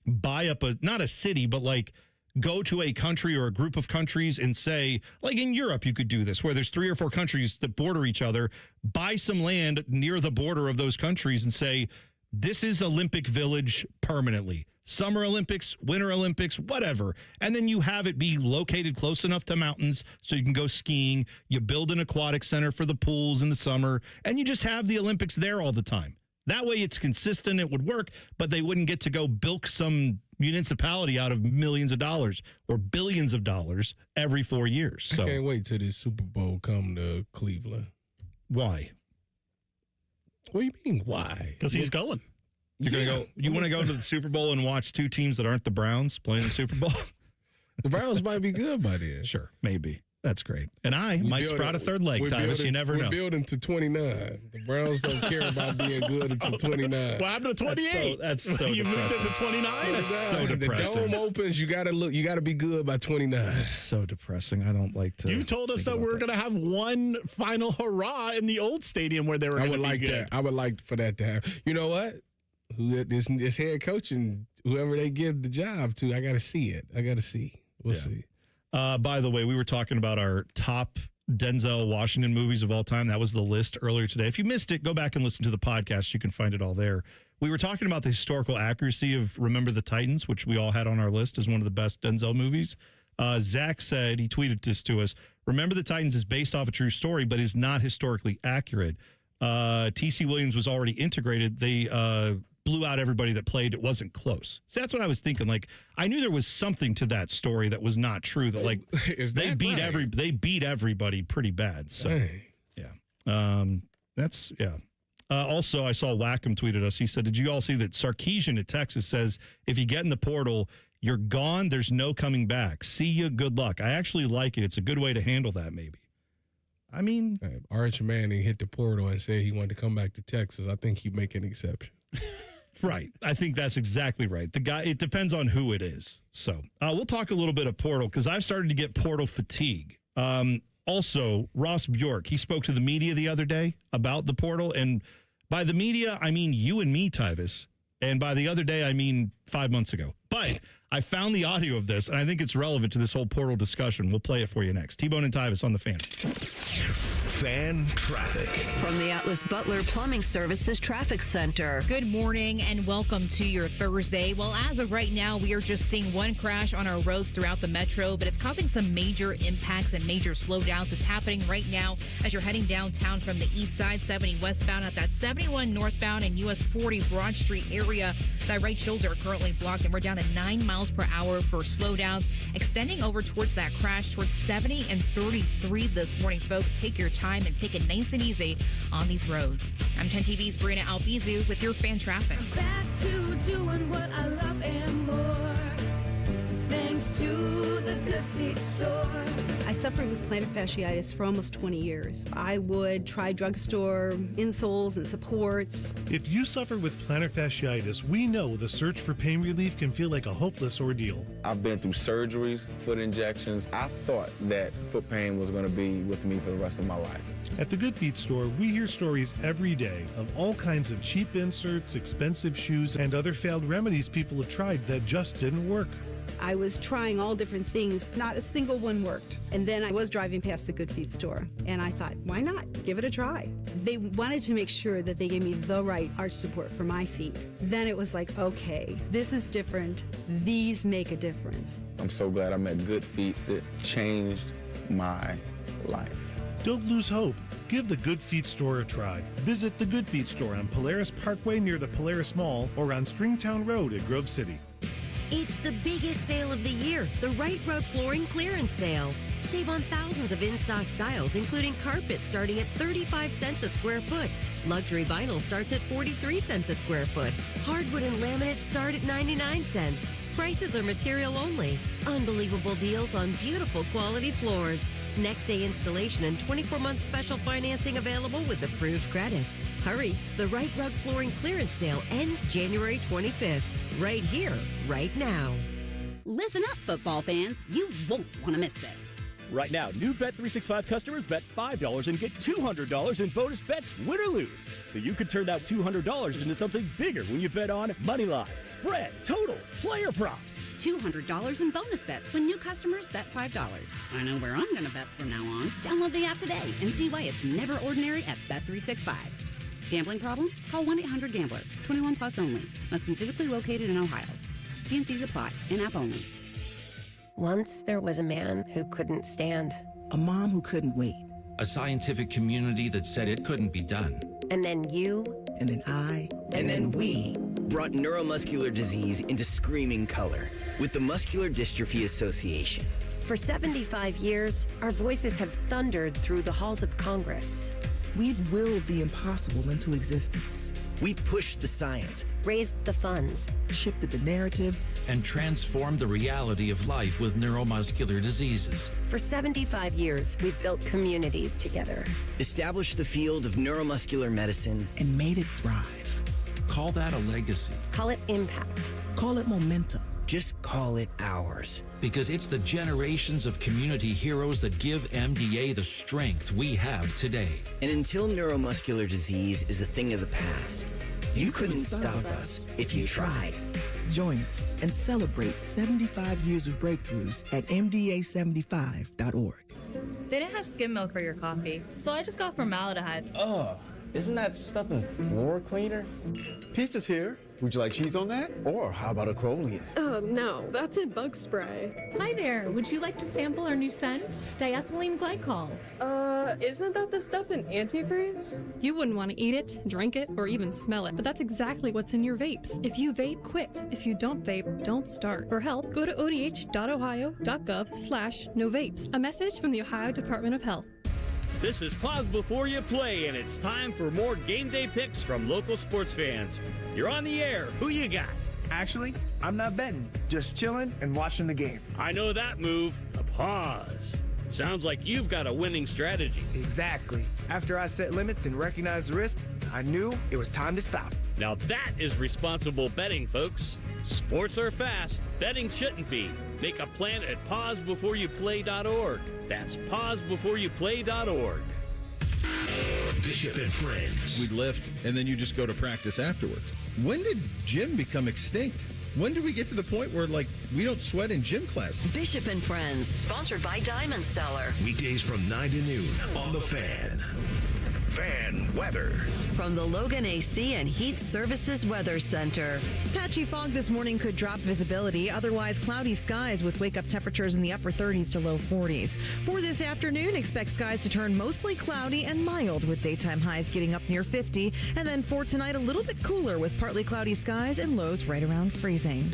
buy up not a city, but like go to a country or a group of countries and say, like in Europe, you could do this where there's 3 or 4 countries that border each other, buy some land near the border of those countries and say, This is Olympic Village permanently. Summer Olympics, Winter Olympics, whatever. And then you have it be located close enough to mountains so you can go skiing. You build an aquatic center for the pools in the summer, and you just have the Olympics there all the time. That way it's consistent, it would work, but they wouldn't get to go bilk some municipality out of millions of dollars or billions of dollars every 4 years. So I can't wait till this Super Bowl come to Cleveland. Why? What do you mean, why? Because he's going. You're going to go. You want to go to the Super Bowl and watch two teams that aren't the Browns playing the Super Bowl? The Browns might be good by then. Sure, maybe. That's great. And I might sprout a third leg, Tyvis. You never know. We're building to 29. The Browns don't care about being good until 29. What happened to 28? That's so you moved it depressing. to 29? That's so depressing. The dome opens, you got to be good by 29. That's so depressing. I don't like to. You told us that we're going to have one final hurrah in the old stadium where they were going to be good. I would like for that to happen. You know what? This head coach and whoever they give the job to, I got to see it. I got to see. We'll see. By the way, we were talking about our top Denzel Washington movies of all time. That was the list earlier today. If you missed it, go back and listen to the podcast. You can find it all there. We were talking about the historical accuracy of Remember the Titans, which we all had on our list as one of the best Denzel movies. Zach said, he tweeted this to us, Remember the Titans is based off a true story, but is not historically accurate. T.C. Williams was already integrated. They blew out everybody that played. It wasn't close. So that's what I was thinking. Like, I knew there was something to that story that was not true. That like they beat everybody pretty bad. So that's also, I saw Wackham tweeted us. He said, "Did you all see that Sarkeesian at Texas says if you get in the portal, you're gone. There's no coming back. See you. Good luck." I actually like it. It's a good way to handle that. Maybe. I mean, Arch Manning hit the portal and said he wanted to come back to Texas. I think he'd make an exception. Right. I think that's exactly right. The guy, it depends on who it is. So we'll talk a little bit of portal because I've started to get portal fatigue. Also, Ross Bjork, he spoke to the media the other day about the portal. And by the media, I mean you and me, Tyvis. And by the other day, I mean 5 months ago. But I found the audio of this, and I think it's relevant to this whole portal discussion. We'll play it for you next. T-Bone and Tyvis on the Fan. Fan traffic. From the Atlas Butler Plumbing Services Traffic Center. Good morning and welcome to your Thursday. Well, as of right now, we are just seeing one crash on our roads throughout the metro, but it's causing some major impacts and major slowdowns. It's happening right now as you're heading downtown from the east side, 70 westbound at that 71 northbound and US 40 Broad Street area. That right shoulder currently blocked, and we're down to 9 miles per hour for slowdowns, extending over towards that crash towards 70 and 33 this morning, folks. Take your time and take it nice and easy on these roads. I'm 10 TV's Brina Albizu with your fan traffic. Back to doing what I love and more. Thanks to the Good Feet store. I suffered with plantar fasciitis for almost 20 years. I would try drugstore insoles and supports. If you suffer with plantar fasciitis, we know the search for pain relief can feel like a hopeless ordeal. I've been through surgeries, foot injections. I thought that foot pain was going to be with me for the rest of my life. At the Good Feet store, we hear stories every day of all kinds of cheap inserts, expensive shoes, and other failed remedies people have tried that just didn't work. I was trying all different things. Not a single one worked. And then I was driving past the Good Feet store, and I thought, why not? Give it a try. They wanted to make sure that they gave me the right arch support for my feet. Then it was like, okay, this is different. These make a difference. I'm so glad I met Good Feet. It changed my life. Don't lose hope. Give the Good Feet store a try. Visit the Good Feet store on Polaris Parkway near the Polaris Mall or on Stringtown Road at Grove City. It's the biggest sale of the year, the Right Rug Flooring Clearance Sale. Save on thousands of in-stock styles, including carpet starting at 35 cents a square foot. Luxury vinyl starts at 43 cents a square foot. Hardwood and laminate start at 99 cents. Prices are material only. Unbelievable deals on beautiful quality floors. Next day installation and 24-month special financing available with approved credit. Hurry, the Right Rug Flooring Clearance Sale ends January 25th. Right here, right now. Listen up, football fans. You won't want to miss this. Right now, new Bet365 customers bet $5 and get $200 in bonus bets, win or lose. So you could turn that $200 into something bigger when you bet on money line, spread, totals, player props. $200 in bonus bets when new customers bet $5. I know where I'm going to bet from now on. Download the app today and see why it's never ordinary at Bet365. Gambling problem? Call 1-800-GAMBLER. 21 plus only. Must be physically located in Ohio. T&Cs apply. In-app only. Once there was a man who couldn't stand. A mom who couldn't wait. A scientific community that said it couldn't be done. And then you. And then I. And then we brought neuromuscular disease into screaming color with the Muscular Dystrophy Association. For 75 years, our voices have thundered through the halls of Congress. We've willed the impossible into existence. We've pushed the science, raised the funds, shifted the narrative, and transformed the reality of life with neuromuscular diseases. For 75 years, we've built communities together, established the field of neuromuscular medicine, and made it thrive. Call that a legacy. Call it impact. Call it momentum. Just call it ours. Because it's the generations of community heroes that give MDA the strength we have today. And until neuromuscular disease is a thing of the past, you couldn't stop us if you tried. Join us and celebrate 75 years of breakthroughs at MDA75.org. They didn't have skim milk for your coffee, so I just got formaldehyde. Oh, isn't that stuff in floor cleaner? Pizza's here. Would you like cheese on that? Or how about a Crolian? Oh, no, that's in bug spray. Hi there. Would you like to sample our new scent? Diethylene glycol. Isn't that the stuff in antifreeze? You wouldn't want to eat it, drink it, or even smell it, but that's exactly what's in your vapes. If you vape, quit. If you don't vape, don't start. For help, go to odh.ohio.gov/no-vapes. A message from the Ohio Department of Health. This is Pause Before You Play, and it's time for more game day picks from local sports fans. You're on the air. Who you got? Actually, I'm not betting, just chilling and watching the game. I know that move. A pause. Sounds like you've got a winning strategy. Exactly. After I set limits and recognized the risk, I knew it was time to stop. Now that is responsible betting, folks. Sports are fast. Betting shouldn't be. Make a plan at pausebeforeyouplay.org. That's pausebeforeyouplay.org. Bishop and Friends. We'd lift, and then you just go to practice afterwards. When did gym become extinct? When did we get to the point where, we don't sweat in gym class? Bishop and Friends, sponsored by Diamond Cellar. Weekdays from 9 to noon on The Fan. Fan weather. From the Logan AC and Heat Services Weather Center. Patchy fog this morning could drop visibility. Otherwise, cloudy skies with wake-up temperatures in the upper 30s to low 40s. For this afternoon, expect skies to turn mostly cloudy and mild with daytime highs getting up near 50. And then for tonight, a little bit cooler with partly cloudy skies and lows right around freezing.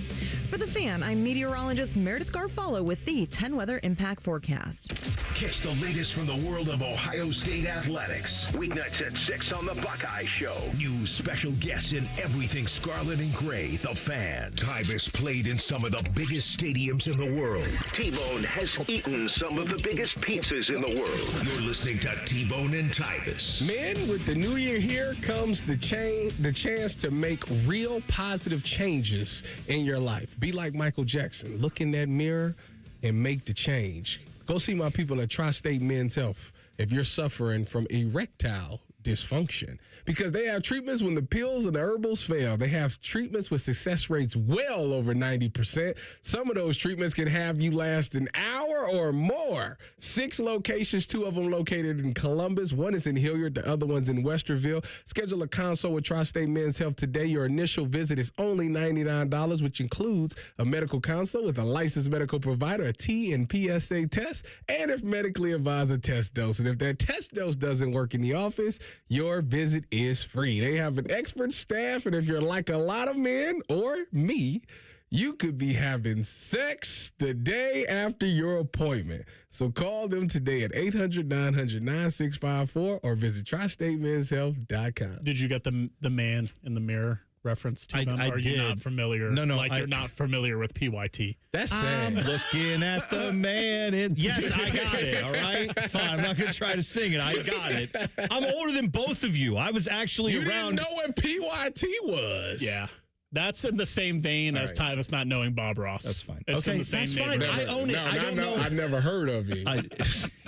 For The Fan, I'm meteorologist Meredith Garfalo with the 10 Weather Impact Forecast. Catch the latest from the world of Ohio State athletics. Weeknights at 6 on The Buckeye Show. New special guests in everything scarlet and gray. The Fan. Tyvis played in some of the biggest stadiums in the world. T-Bone has eaten some of the biggest pizzas in the world. You're listening to T-Bone and Tyvis. Men, with the new year here comes the chance to make real positive changes in your life. Be like Michael Jackson. Look in that mirror and make the change. Go see my people at Tri-State Men's Health if you're suffering from erectile dysfunction, because they have treatments when the pills and the herbals fail. They have treatments with success rates well over 90%. Some of those treatments can have you last an hour or more. 6 locations, 2 of them located in Columbus. One is in Hilliard, the other one's in Westerville. Schedule a consult with Tri-State Men's Health today. Your initial visit is only $99, which includes a medical consult with a licensed medical provider, a T and PSA test, and if medically advised, a test dose. And if that test dose doesn't work in the office, your visit is free. They have an expert staff, and if you're like a lot of men or me, you could be having sex the day after your appointment. So call them today at 800-900-9654 or visit tristatemenshealth.com. Did you get the man in the mirror reference to them? Are you not familiar? No, you're not familiar with PYT. That's sad. I'm looking at the man in... Yes, I got it, all right? Fine, I'm not going to try to sing it. I got it. I'm older than both of you. I was actually around... You didn't know what PYT was. Yeah. That's in the same vein as Tyvis not knowing Bob Ross. That's fine. It's in the same that's fine. I own it. I don't know. I've never heard of him.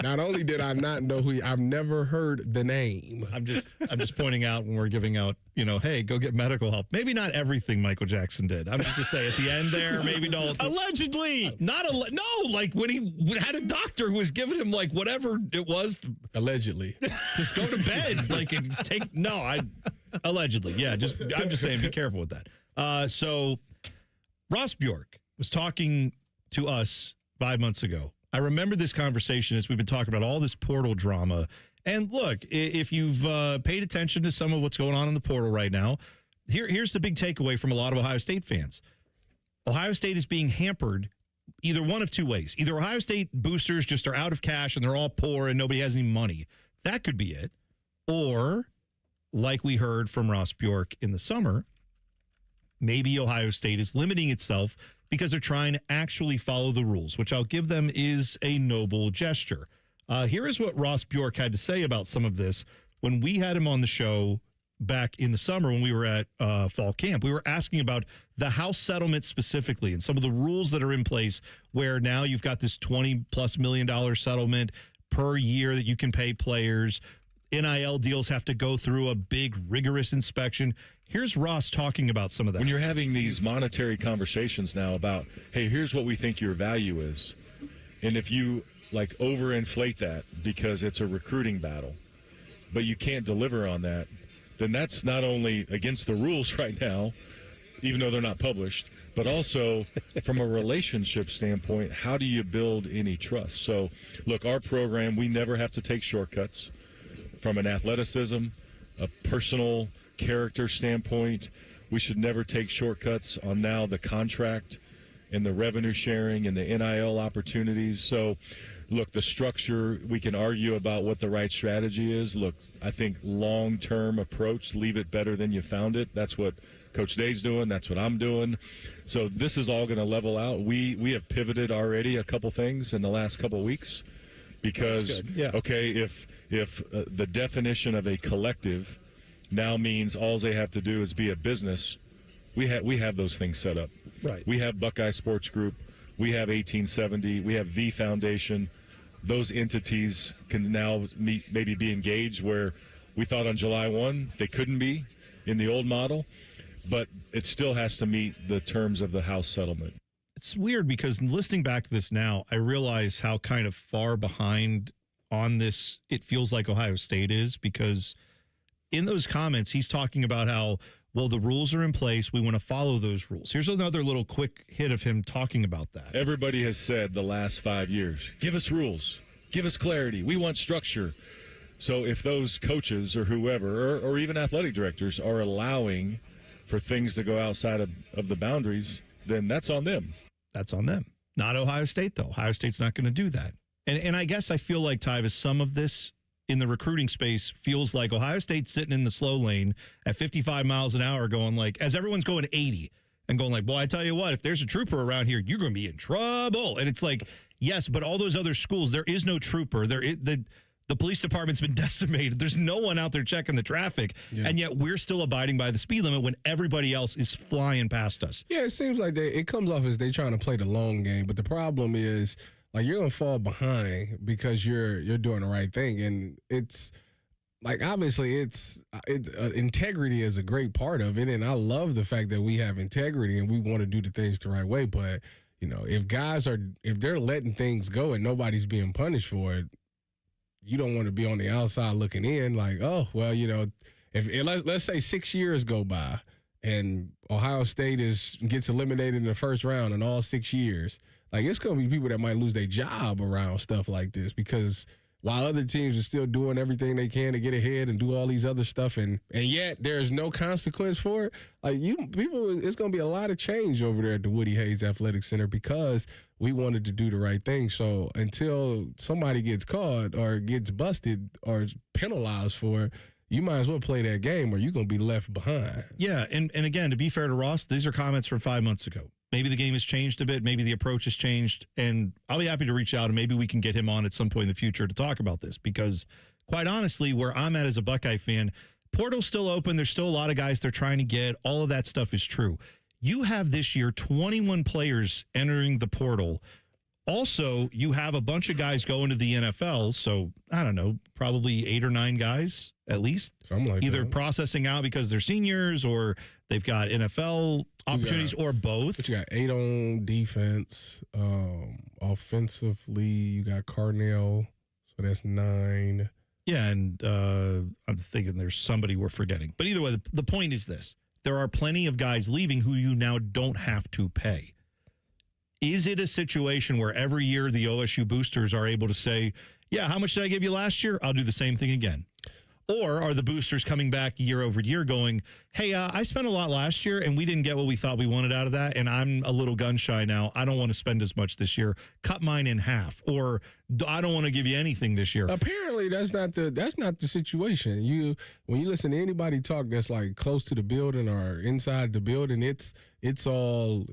Not only did I not know who I've never heard the name. I'm just pointing out when we're giving out, hey, go get medical help. Maybe not everything Michael Jackson did. I'm just going to say at the end there, maybe don't. Allegedly. No, like when he had a doctor who was giving him whatever it was. Allegedly. Just go to bed. Allegedly, yeah. I'm just saying, be careful with that. So Ross Bjork was talking to us 5 months ago. I remember this conversation as we've been talking about all this portal drama. And look, if you've paid attention to some of what's going on in the portal right now, here's the big takeaway from a lot of Ohio State fans. Ohio State is being hampered either one of two ways. Either Ohio State boosters just are out of cash and they're all poor and nobody has any money. That could be it. Or, like we heard from Ross Bjork in the summer, maybe Ohio State is limiting itself because they're trying to actually follow the rules, which I'll give them is a noble gesture. Here is what Ross Bjork had to say about some of this when we had him on the show back in the summer when we were at fall camp. We were asking about the house settlement specifically and some of the rules that are in place where now you've got this $20+ million settlement per year that you can pay players. NIL deals have to go through a big, rigorous inspection. Here's Ross talking about some of that. When you're having these monetary conversations now about, hey, here's what we think your value is. And if you like overinflate that because it's a recruiting battle, but you can't deliver on that, then that's not only against the rules right now, even though they're not published, but also from a relationship standpoint, how do you build any trust? So, look, our program, we never have to take shortcuts from an athleticism, a personal character standpoint. We should never take shortcuts on now the contract and the revenue sharing and the NIL opportunities. So, look, the structure, we can argue about what the right strategy is. Look, I think long-term approach, leave it better than you found it. That's what Coach Day's doing. That's what I'm doing. So this is all going to level out. We have pivoted already a couple things in the last couple weeks because, okay, if the definition of a collective now means all they have to do is be a business, we have those things set up. Right. We have Buckeye Sports Group. We have 1870. We have the Foundation. Those entities can now maybe be engaged where we thought on July 1 they couldn't be in the old model, but it still has to meet the terms of the house settlement. It's weird because listening back to this now, I realize how kind of far behind on this it feels like Ohio State is, because in those comments, he's talking about how, well, the rules are in place. We want to follow those rules. Here's another little quick hit of him talking about that. Everybody has said the last 5 years, give us rules, give us clarity. We want structure. So if those coaches or whoever, or even athletic directors are allowing for things to go outside of the boundaries, then that's on them. That's on them. Not Ohio State, though. Ohio State's not going to do that. And I guess I feel like, Tyvis, some of this in the recruiting space feels like Ohio State's sitting in the slow lane at 55 miles an hour going like, as everyone's going 80 and going like, boy, I tell you what, if there's a trooper around here, you're going to be in trouble. And it's like, yes, but all those other schools, there is no trooper. The police department's been decimated. There's no one out there checking the traffic. Yeah. And yet we're still abiding by the speed limit when everybody else is flying past us. Yeah, it seems like it comes off as they trying to play the long game. But the problem is, like, you're going to fall behind because you're doing the right thing. And it's like, obviously integrity is a great part of it. And I love the fact that we have integrity and we want to do the things the right way. But, you know, if they're letting things go and nobody's being punished for it, you don't want to be on the outside looking in like, oh, well, you know, if let's say 6 years go by and Ohio State gets eliminated in the first round in all 6 years, like, it's going to be people that might lose their job around stuff like this, because while other teams are still doing everything they can to get ahead and do all these other stuff, and yet there's no consequence for it, like, it's going to be a lot of change over there at the Woody Hayes Athletic Center because we wanted to do the right thing. So until somebody gets caught or gets busted or penalized for it, you might as well play that game or you're going to be left behind. Yeah, and again, to be fair to Ross, these are comments from 5 months ago. Maybe the game has changed a bit. Maybe the approach has changed. And I'll be happy to reach out and maybe we can get him on at some point in the future to talk about this, because quite honestly, where I'm at as a Buckeye fan, portal's still open. There's still a lot of guys they're trying to get. All of that stuff is true. You have this year 21 players entering the portal. Also, you have a bunch of guys going to the NFL. So, I don't know, probably 8 or 9 guys at least. Something like either that. Processing out because they're seniors or they've got NFL opportunities or both. But you got 8 on defense. Offensively, you got Carnell. So that's 9. Yeah, and I'm thinking there's somebody we're forgetting. But either way, the point is this. There are plenty of guys leaving who you now don't have to pay. Is it a situation where every year the OSU boosters are able to say, yeah, how much did I give you last year? I'll do the same thing again. Or are the boosters coming back year over year going, hey, I spent a lot last year and we didn't get what we thought we wanted out of that, and I'm a little gun shy now. I don't want to spend as much this year. Cut mine in half. Or I don't want to give you anything this year. Apparently, that's not the situation. When you listen to anybody talk that's like close to the building or inside the building, it's all,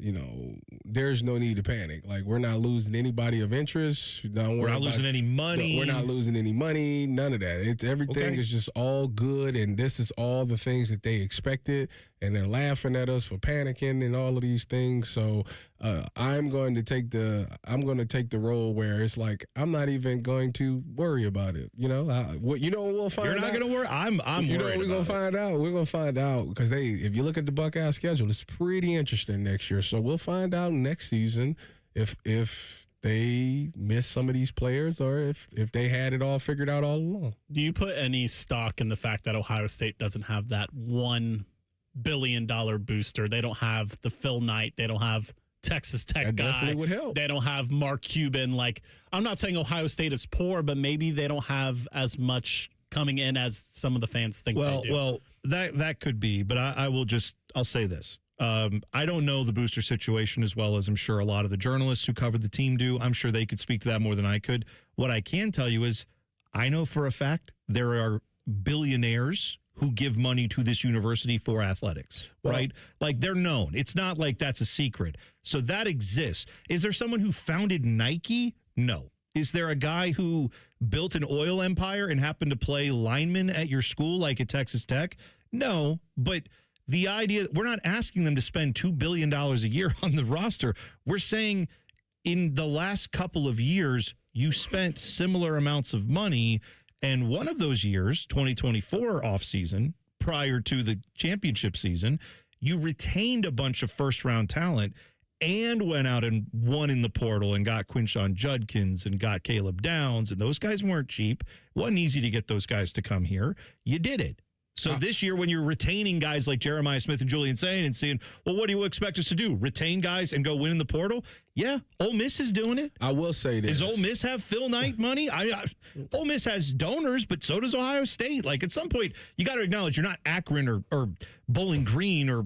there's no need to panic. Like, we're not losing anybody of interest. We're not losing any money. We're not losing any money. None of that. Everything is just all good, and this is all the things that they expected, and they're laughing at us for panicking and all of these things. So I'm going to take the role where it's like I'm not even going to worry about it. We'll find out. You're not going to worry. I'm worried. We're going to find out. We're going to find out because if you look at the Buckeye schedule, it's pretty interesting next year. So we'll find out next season if they miss some of these players or if they had it all figured out all along. Do you put any stock in the fact that Ohio State doesn't have that $1 billion booster? They don't have the Phil Knight. They don't have Texas Tech that guy. Definitely would help. They don't have Mark Cuban. Like, I'm not saying Ohio State is poor, but maybe they don't have as much coming in as some of the fans think they do. Well, that could be, but I'll say this. I don't know the booster situation as well as I'm sure a lot of the journalists who covered the team do. I'm sure they could speak to that more than I could. What I can tell you is I know for a fact there are billionaires who give money to this university for athletics, right? Like, they're known. It's not like that's a secret. So that exists. Is there someone who founded Nike? No. Is there a guy who built an oil empire and happened to play lineman at your school like at Texas Tech? No, but the idea, we're not asking them to spend $2 billion a year on the roster. We're saying in the last couple of years, you spent similar amounts of money. And one of those years, 2024 offseason, prior to the championship season, you retained a bunch of first-round talent and went out and won in the portal and got Quinshon Judkins and got Caleb Downs. And those guys weren't cheap. It wasn't easy to get those guys to come here. You did it. So this year, when you're retaining guys like Jeremiah Smith and Julian Sain and saying, well, what do you expect us to do? Retain guys and go win in the portal? Yeah, Ole Miss is doing it. I will say this. Does Ole Miss have Phil Knight money? Ole Miss has donors, but so does Ohio State. Like, at some point, you got to acknowledge you're not Akron or Bowling Green or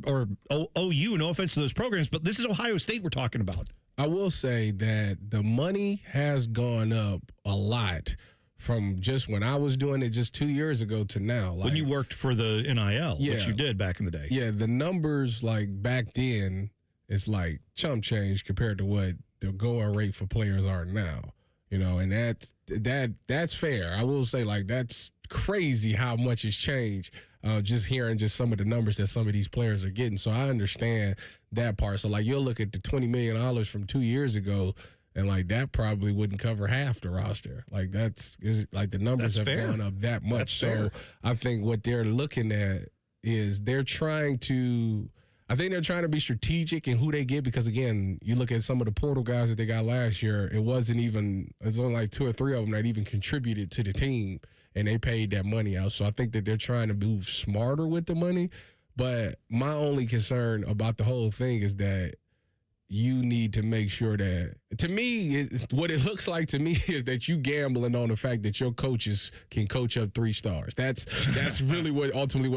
OU. No offense to those programs, but this is Ohio State we're talking about. I will say that the money has gone up a lot from just when I was doing it just 2 years ago to now. Like, when you worked for the NIL, which you did back in the day. Yeah, the numbers like back then is like chump change compared to what the going rate for players are now. And that's fair. I will say, like, that's crazy how much has changed. Just hearing just some of the numbers that some of these players are getting. So I understand that part. So like, you'll look at the $20 million from 2 years ago, and like that probably wouldn't cover half the roster. Like the numbers have gone up that much. That's so fair. I think what they're looking at is they're trying to be strategic in who they get, because again, you look at some of the portal guys that they got last year, it's only like 2 or 3 of them that even contributed to the team, and they paid that money out. So I think that they're trying to move smarter with the money. But my only concern about the whole thing is that you need to make sure that, to me, what it looks like to me is that you gambling on the fact that your coaches can coach up 3 stars. That's really what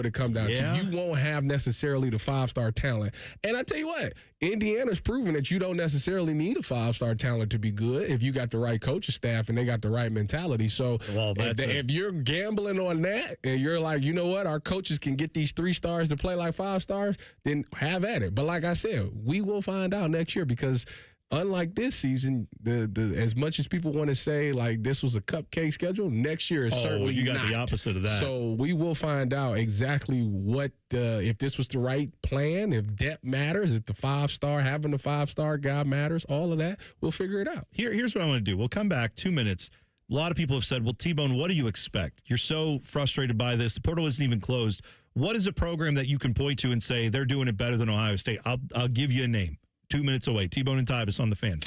it comes down to. You won't have necessarily the 5-star talent. And I tell you what, Indiana's proven that you don't necessarily need a 5-star talent to be good if you got the right coaching staff and they got the right mentality. So if you're gambling on that and you're like, you know what, our coaches can get these 3 stars to play like 5 stars, then have at it. But like I said, we will find out next year, because unlike this season, the as much as people want to say like this was a cupcake schedule, next year is certainly you got not. the opposite of that. So we will find out exactly what if this was the right plan, if depth matters, if having the 5-star guy matters, all of that. We'll figure it out. Here's what I want to do. We'll come back 2 minutes. A lot of people have said, well, T-Bone, what do you expect? You're so frustrated by this. The portal isn't even closed. What is a program that you can point to and say they're doing it better than Ohio State? I'll give you a name. 2 minutes away. T-Bone and Tyvis on the Fan.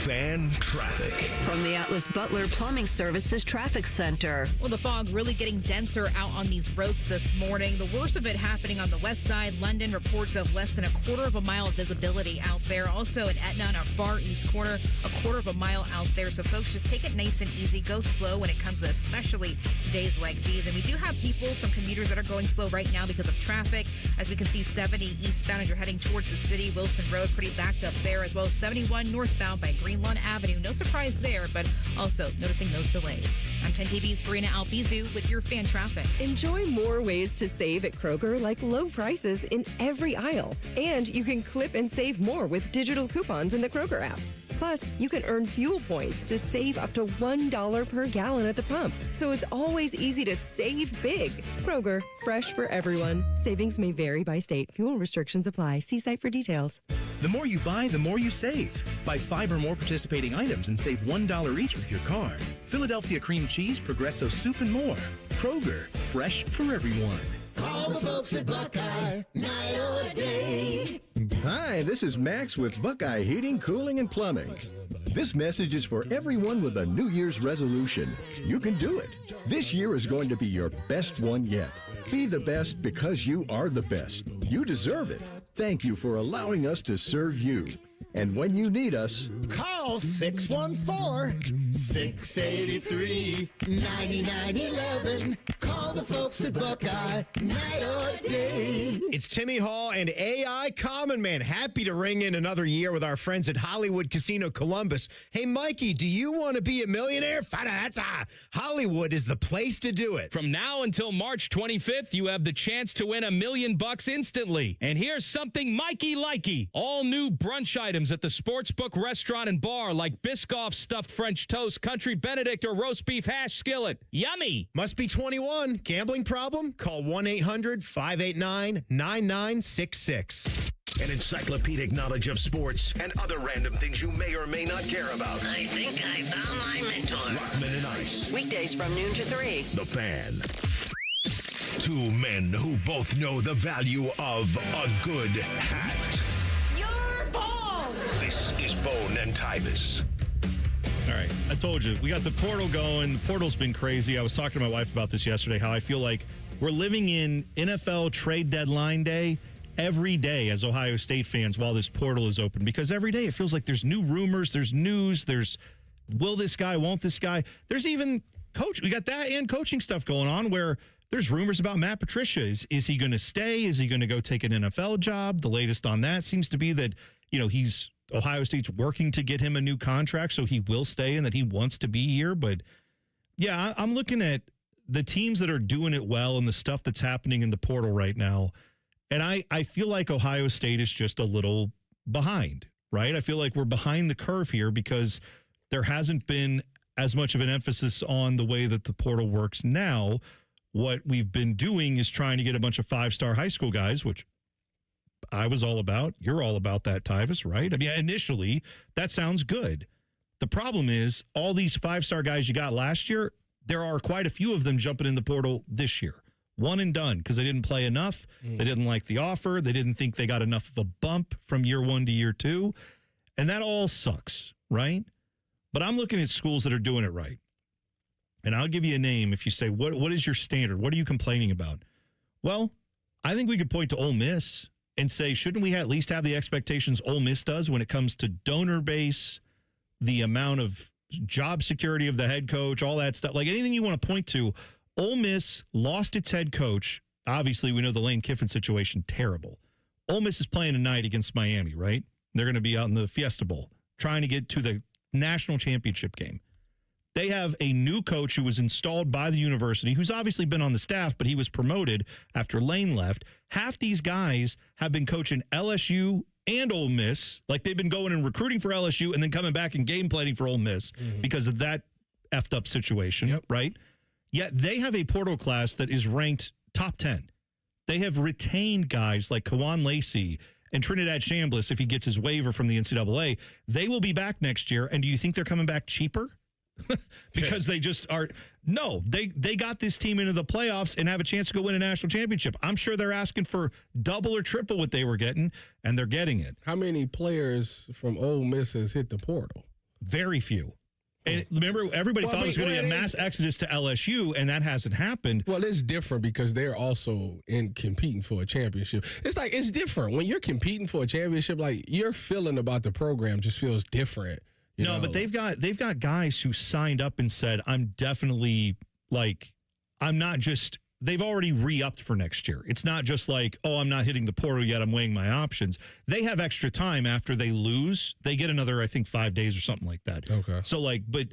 Fan traffic. From the Atlas Butler Plumbing Services Traffic Center. Well, the fog really getting denser out on these roads this morning. The worst of it happening on the west side. London reports of less than a quarter of a mile of visibility out there. Also in Etna on our far east corner, a quarter of a mile out there. So folks, just take it nice and easy. Go slow when it comes to especially days like these. And we do have some commuters that are going slow right now because of traffic. As we can see, 70 eastbound as you're heading towards the city. Wilson Road pretty backed up there, as well as 71 northbound by Green Lawn Avenue. No surprise there, but also noticing those delays. I'm 10 TV's Brina Albizu with your fan traffic. Enjoy more ways to save at Kroger, like low prices in every aisle. And you can clip and save more with digital coupons in the Kroger app. Plus, you can earn fuel points to save up to $1 per gallon at the pump. So it's always easy to save big. Kroger, fresh for everyone. Savings may vary by state. Fuel restrictions apply. See site for details. The more you buy, the more you save. Buy 5 or more participating items and save $1 each with your card. Philadelphia cream cheese, Progresso soup, and more. Kroger, fresh for everyone. Call the folks at Buckeye, night or day. Hi, this is Max with Buckeye Heating, Cooling, and Plumbing. This message is for everyone with a New Year's resolution. You can do it. This year is going to be your best one yet. Be the best because you are the best. You deserve it. Thank you for allowing us to serve you. And when you need us, call 614-683-9911. Call the folks at Buckeye, night or day. It's Timmy Hall and AI Common Man. Happy to ring in another year with our friends at Hollywood Casino Columbus. Hey, Mikey, do you want to be a millionaire? Hollywood is the place to do it. From now until March 25th, you have the chance to win $1 million instantly. And here's something Mikey likey. All new brunch items at the Sportsbook restaurant and bar, like Biscoff stuffed French toast, country Benedict, or roast beef hash skillet. Yummy. Must be 21. Gambling problem? Call 1-800-589-9966. An encyclopedic knowledge of sports and other random things you may or may not care about. I think I found my mentor. Rockman and Ice. Weekdays from noon to 3. The Fan. Two men who both know the value of a good hat. You're bald. This is Bone and Tyvis. All right, I told you, we got the portal going. The portal's been crazy. I was talking to my wife about this yesterday, how I feel like we're living in NFL trade deadline day every day as Ohio State fans while this portal is open, because every day it feels like there's new rumors, there's news, there's will this guy, won't this guy. There's even we got that and coaching stuff going on where there's rumors about Matt Patricia. Is he going to stay? Is he going to go take an NFL job? The latest on that seems to be that, Ohio State's working to get him a new contract, so he will stay and that he wants to be here. But, yeah, I'm looking at the teams that are doing it well and the stuff that's happening in the portal right now, and I feel like Ohio State is just a little behind, right? I feel like we're behind the curve here because there hasn't been as much of an emphasis on the way that the portal works now. What we've been doing is trying to get a bunch of 5-star high school guys, which I was all about. You're all about that, Tyvis, right? I mean, initially, that sounds good. The problem is all these 5-star guys you got last year, there are quite a few of them jumping in the portal this year. One and done because they didn't play enough. They didn't like the offer. They didn't think they got enough of a bump from year 1 to year 2. And that all sucks, right? But I'm looking at schools that are doing it right. And I'll give you a name if you say, what is your standard? What are you complaining about? Well, I think we could point to Ole Miss and say, shouldn't we at least have the expectations Ole Miss does when it comes to donor base, the amount of job security of the head coach, all that stuff, like anything you want to point to. Ole Miss lost its head coach. Obviously, we know the Lane Kiffin situation, terrible. Ole Miss is playing tonight against Miami, right? They're going to be out in the Fiesta Bowl trying to get to the national championship game. They have a new coach who was installed by the university, who's obviously been on the staff, but he was promoted after Lane left. Half these guys have been coaching LSU and Ole Miss. Like they've been going and recruiting for LSU and then coming back and game planning for Ole Miss because of that effed up situation, right? Yet they have a portal class that is ranked top 10. They have retained guys like Kawan Lacey and Trinidad Chambliss if he gets his waiver from the NCAA. They will be back next year. And do you think they're coming back cheaper? Because they just are. No, they got this team into the playoffs and have a chance to go win a national championship. I'm sure they're asking for double or triple what they were getting, and they're getting it. How many players from Ole Miss has hit the portal? Very few. And remember, everybody thought it was going to be a mass exodus to LSU, and that hasn't happened. Well, it's different because they're also in competing for a championship. It's different. When you're competing for a championship, like, your feeling about the program just feels different. You know? But they've got guys who signed up and said, I'm definitely, like, I'm not just, they've already re-upped for next year. It's not just like, oh, I'm not hitting the portal yet, I'm weighing my options. They have extra time after they lose. They get another, I think, 5 days or something like that. Okay. So, like, but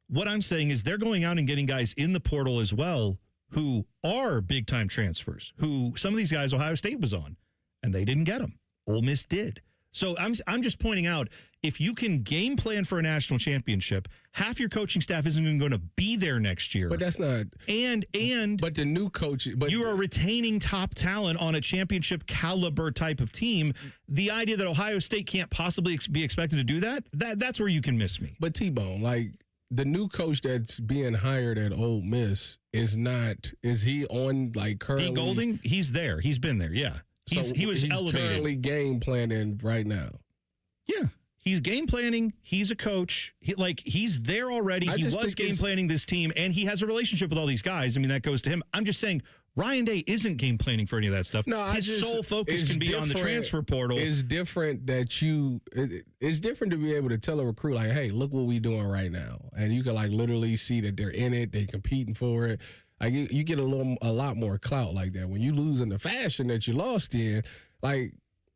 what I'm saying is they're going out and getting guys in the portal as well who are big-time transfers, who some of these guys Ohio State was on, and they didn't get them. Ole Miss did. So I'm just pointing out, if you can game plan for a national championship, half your coaching staff isn't even going to be there next year. But that's not. But the new coach. But you are retaining top talent on a championship caliber type of team. The idea that Ohio State can't possibly be expected to do that's where you can miss me. But T-Bone, like, the new coach that's being hired at Ole Miss is he on, like, currently? Pete Golding, he's there. He's been there, yeah. He was elevated. Currently game planning right now. Yeah. He's game planning. He's a coach. He's there already. He was game planning this team, and he has a relationship with all these guys. I mean, that goes to him. I'm just saying, Ryan Day isn't game planning for any of that stuff. No, his sole focus can be on the transfer portal. It's different it's different to be able to tell a recruit, like, hey, look what we're doing right now. And you can, like, literally see that they're in it. They're competing for it. Like, you get a lot more clout like that. When you lose in the fashion that you lost in, like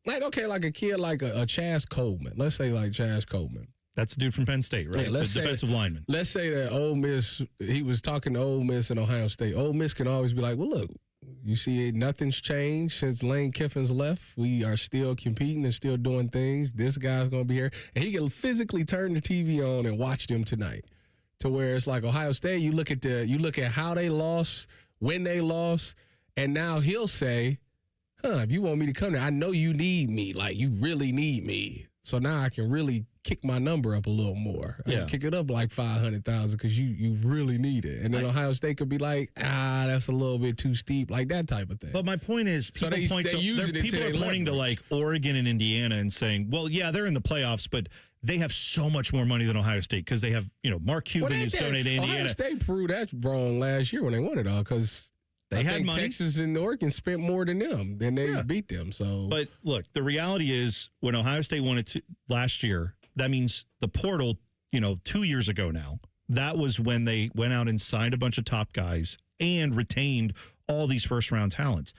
a kid like a Chaz Coleman. Let's say, like, Chaz Coleman. That's a dude from Penn State, right? Yeah, the defensive lineman. Let's say that Ole Miss, he was talking to Ole Miss and Ohio State. Ole Miss can always be like, well, look, you see, nothing's changed since Lane Kiffin's left. We are still competing and still doing things. This guy's going to be here. And he can physically turn the TV on and watch them tonight. To where it's like Ohio State, you look at how they lost, when they lost, and now he'll say, if you want me to come there, I know you need me. Like, you really need me. So now I can really kick my number up a little more. I can kick it up like 500,000 because you really need it. And then Ohio State could be like, that's a little bit too steep, like that type of thing. But my point is, people are pointing to, like, Oregon and Indiana and saying, well, yeah, they're in the playoffs, but they have so much more money than Ohio State because they have, Mark Cuban is donated to Indiana. Ohio State proved that wrong last year when they won it all because they had money. Texas and Oregon spent more than them. Then they beat them. So, but look, the reality is when Ohio State won it last year, that means the portal, 2 years ago now, that was when they went out and signed a bunch of top guys and retained all these first-round talents.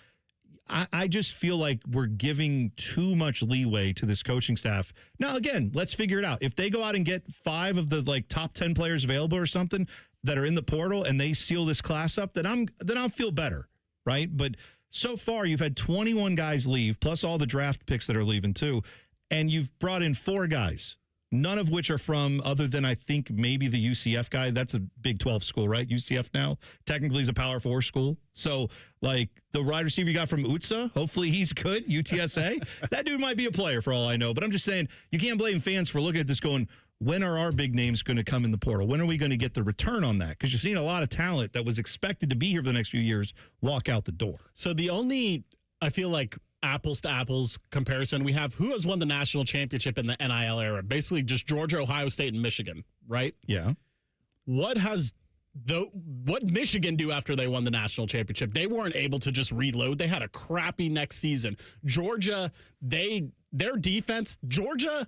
I just feel like we're giving too much leeway to this coaching staff. Now, again, let's figure it out. If they go out and get 5 of the, like, top 10 players available or something that are in the portal and they seal this class up, then I'll feel better, right? But so far, you've had 21 guys leave, plus all the draft picks that are leaving too, and you've brought in 4 guys, none of which are from, other than I think maybe the UCF guy. That's a Big 12 school, right? UCF now technically is a Power 4 school. So, like, the wide receiver you got from UTSA, hopefully he's good. UTSA, that dude might be a player for all I know. But I'm just saying, you can't blame fans for looking at this going, when are our big names going to come in the portal? When are we going to get the return on that? Because you're seeing a lot of talent that was expected to be here for the next few years walk out the door. So the only, I feel like, apples to apples comparison we have, who has won the national championship in the NIL era? Basically just Georgia, Ohio State, and Michigan, right? Yeah. What Michigan do after they won the national championship? They weren't able to just reload. They had a crappy next season. Georgia, their defense, Georgia,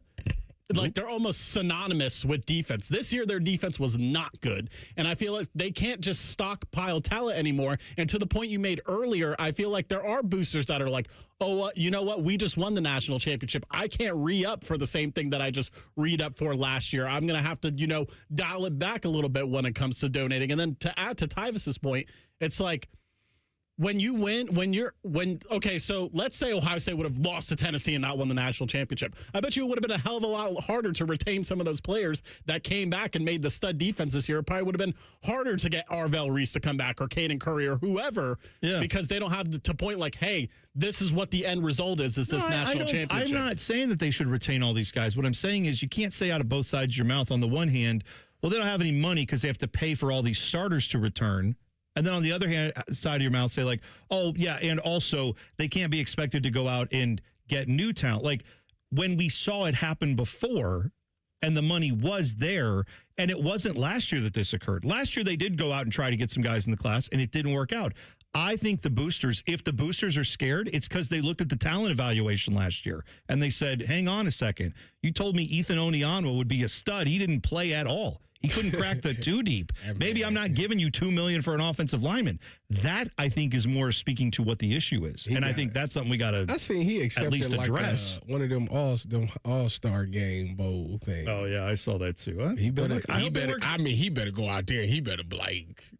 like, they're almost synonymous with defense. This year, their defense was not good. And I feel like they can't just stockpile talent anymore. And to the point you made earlier, I feel like there are boosters that are like, oh, you know what? We just won the national championship. I can't re-up for the same thing that I just re-up for last year. I'm going to have to, dial it back a little bit when it comes to donating. And then to add to Tyvis's point, it's like, when you win, so let's say Ohio State would have lost to Tennessee and not won the national championship. I bet you it would have been a hell of a lot harder to retain some of those players that came back and made the stud defense this year. It probably would have been harder to get Arvell Reese to come back or Caden Curry or whoever, because they don't have to point like, hey, this is what the end result is this national championship. I'm not saying that they should retain all these guys. What I'm saying is you can't say out of both sides of your mouth. On the one hand, well, they don't have any money because they have to pay for all these starters to return. And then on the other hand, side of your mouth, say like, oh, yeah, and also they can't be expected to go out and get new talent. Like, when we saw it happen before, and the money was there. And it wasn't last year that this occurred. Last year, they did go out and try to get some guys in the class, and it didn't work out. I think the boosters, if the boosters are scared, it's because they looked at the talent evaluation last year, and they said, hang on a second. You told me Ethan Onianwa would be a stud. He didn't play at all. He couldn't crack the two deep. Maybe I'm not giving you $2 million for an offensive lineman. That, I think, is more speaking to what the issue is. I think that's something we got to I seen he accepted at least address. Like one of them all-star game bowl things. Oh, yeah, I saw that too. Huh? He better go out there and he better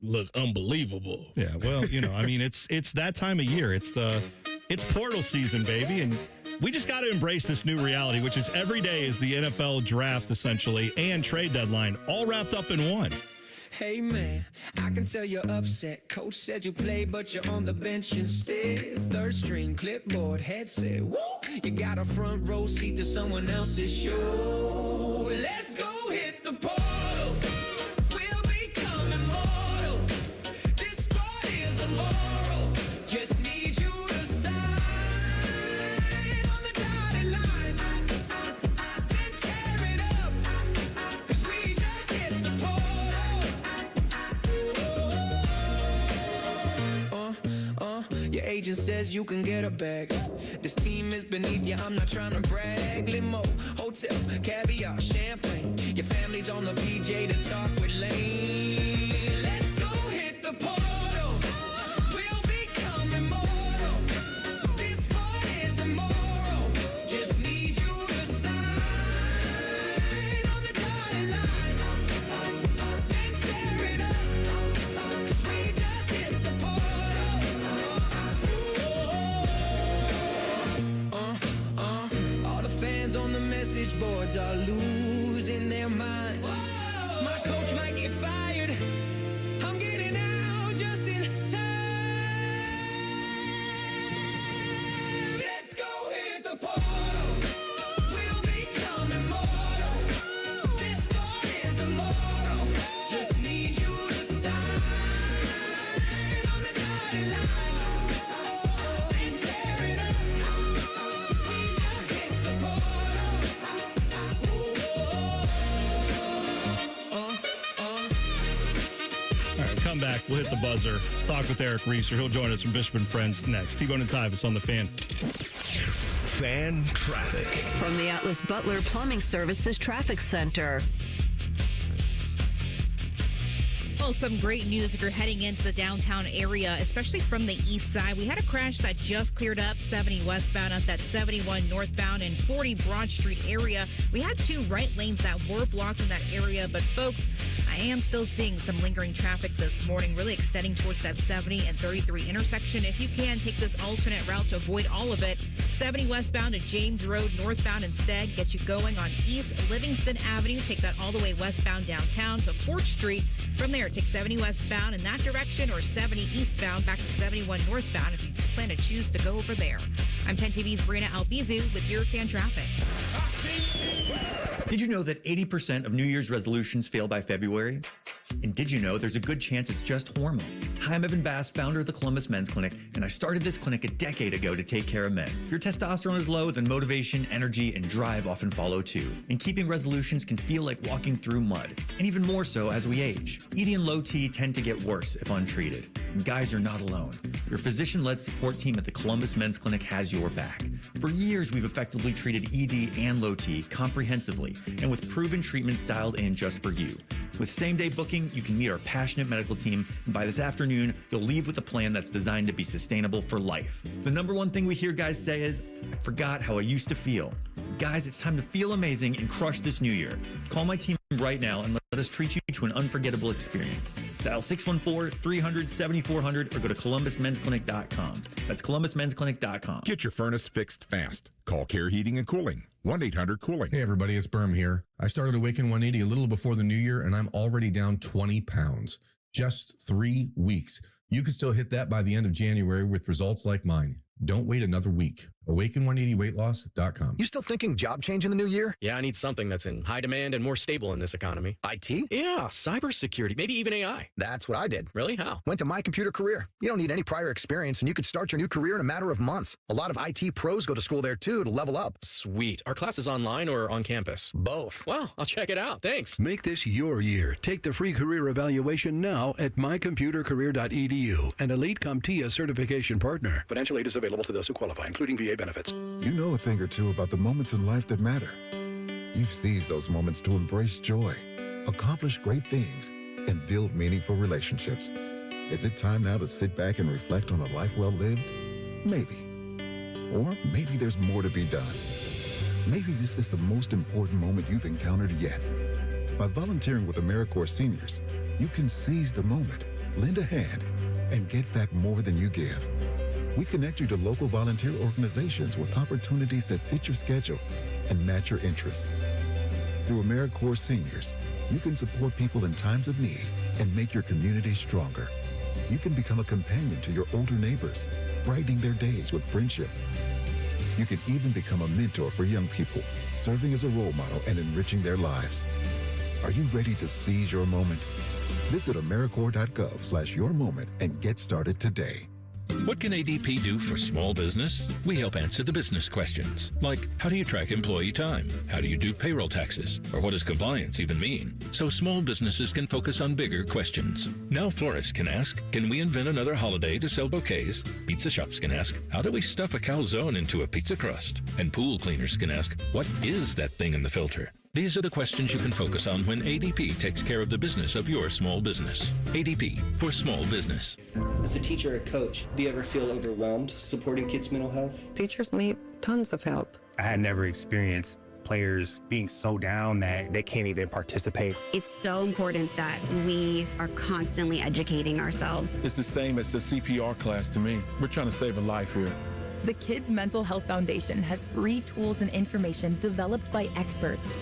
look unbelievable. Yeah, well, it's that time of year. It's portal season, baby, and we just got to embrace this new reality, which is every day is the NFL draft, essentially, and trade deadline, all wrapped up in one. Hey man, I can tell you're upset. Coach said you play, but you're on the bench instead. Third string, clipboard, headset. Woo! You got a front row seat to someone else's show. Let's go hit the portal. We'll become immortal. This party is immoral. Just need you to sign on the dotted line. Then tear it up. 'Cause we just hit the portal. Your agent says you can get a bag. This team is beneath you, I'm not trying to brag. Limo, hotel, caviar, champagne. Your family's on the PJ to talk with Lane. Let's go hit the portal. We'll become immortal. This part is immoral. Just need you to sign on the dotted line. Then tear it up. 'Cause we just hit the portal. All the fans on the message boards are losing their minds. My coach might get fired. I'm getting out just in time. Let's go hit the portal. We'll become immortal. This sport is immoral. Just need you to sign on the dotted line. Then tear it up. 'Cause we just hit the portal. All right, come back. We'll hit the buzzer. Talk with Eric Reeser. He'll join us from Bishop and Friends next. T-Bone and Tyvis on the Fan. Fan traffic. From the Atlas Butler Plumbing Services Traffic Center. Well, some great news if you're heading into the downtown area, especially from the east side. We had a crash that just cleared up 70 westbound up that 71 northbound and 40 Broad Street area. We had two right lanes that were blocked in that area, but folks, I am still seeing some lingering traffic this morning, really extending towards that 70 and 33 intersection. If you can, take this alternate route to avoid all of it. 70 westbound to James Road northbound instead. Get you going on East Livingston Avenue. Take that all the way westbound downtown to 4th Street. From there, take 70 westbound in that direction or 70 eastbound back to 71 northbound if you plan to choose to go over there. I'm 10 TV's Brina Albizu with your fan traffic. Did you know that 80% of New Year's resolutions fail by February? And did you know there's a good chance it's just hormones? Hi, I'm Evan Bass, founder of the Columbus Men's Clinic, and I started this clinic a decade ago to take care of men. If your testosterone is low, then motivation, energy, and drive often follow too. And keeping resolutions can feel like walking through mud, and even more so as we age. ED and low T tend to get worse if untreated. And guys, you're not alone. Your physician-led support team at the Columbus Men's Clinic has your back. For years, we've effectively treated ED and low T comprehensively, and with proven treatments dialed in just for you. With same-day booking, you can meet our passionate medical team, and by this afternoon, you'll leave with a plan that's designed to be sustainable for life. The number one thing we hear guys say is, I forgot how I used to feel. Guys, it's time to feel amazing and crush this new year. Call my team right now and let us treat you to an unforgettable experience. Dial 614-300-7400 or go to columbusmensclinic.com. That's columbusmensclinic.com. Get your furnace fixed fast. Call Care Heating and Cooling. 1-800-COOLING. Hey everybody, it's Berm here. I started Awaken 180 a little before the new year and I'm already down 20 pounds. Just 3 weeks. You could still hit that by the end of January with results like mine. Don't wait another week. Awaken180weightloss.com. You still thinking job change in the new year? Yeah, I need something that's in high demand and more stable in this economy. IT? Yeah, cybersecurity, maybe even AI. That's what I did. Really? How? Went to My Computer Career. You don't need any prior experience, and you could start your new career in a matter of months. A lot of IT pros go to school there, too, to level up. Sweet. Are classes online or on campus? Both. Well, I'll check it out. Thanks. Make this your year. Take the free career evaluation now at mycomputercareer.edu, an Elite CompTIA certification partner. Financial aid is available to those who qualify, including VA benefits. You know a thing or two about the moments in life that matter. You've seized those moments to embrace joy, accomplish great things, and build meaningful relationships. Is it time now to sit back and reflect on a life well lived? Maybe. Or maybe there's more to be done. Maybe this is the most important moment you've encountered yet. By volunteering with AmeriCorps Seniors, you can seize the moment, lend a hand, and get back more than you give. We connect you to local volunteer organizations with opportunities that fit your schedule and match your interests. Through AmeriCorps Seniors, you can support people in times of need and make your community stronger. You can become a companion to your older neighbors, brightening their days with friendship. You can even become a mentor for young people, serving as a role model and enriching their lives. Are you ready to seize your moment? Visit AmeriCorps.gov/yourmoment and get started today. What can ADP do for small business? We help answer the business questions, like how do you track employee time? How do you do payroll taxes? Or what does compliance even mean? So small businesses can focus on bigger questions. Now florists can ask, can we invent another holiday to sell bouquets? Pizza shops can ask, how do we stuff a calzone into a pizza crust? And pool cleaners can ask, what is that thing in the filter? These are the questions you can focus on when ADP takes care of the business of your small business. ADP for small business. As a teacher or coach, do you ever feel overwhelmed supporting kids' mental health? Teachers need tons of help. I had never experienced players being so down that they can't even participate. It's so important that we are constantly educating ourselves. It's the same as the CPR class to me. We're trying to save a life here. The Kids Mental Health Foundation has free tools and information developed by experts.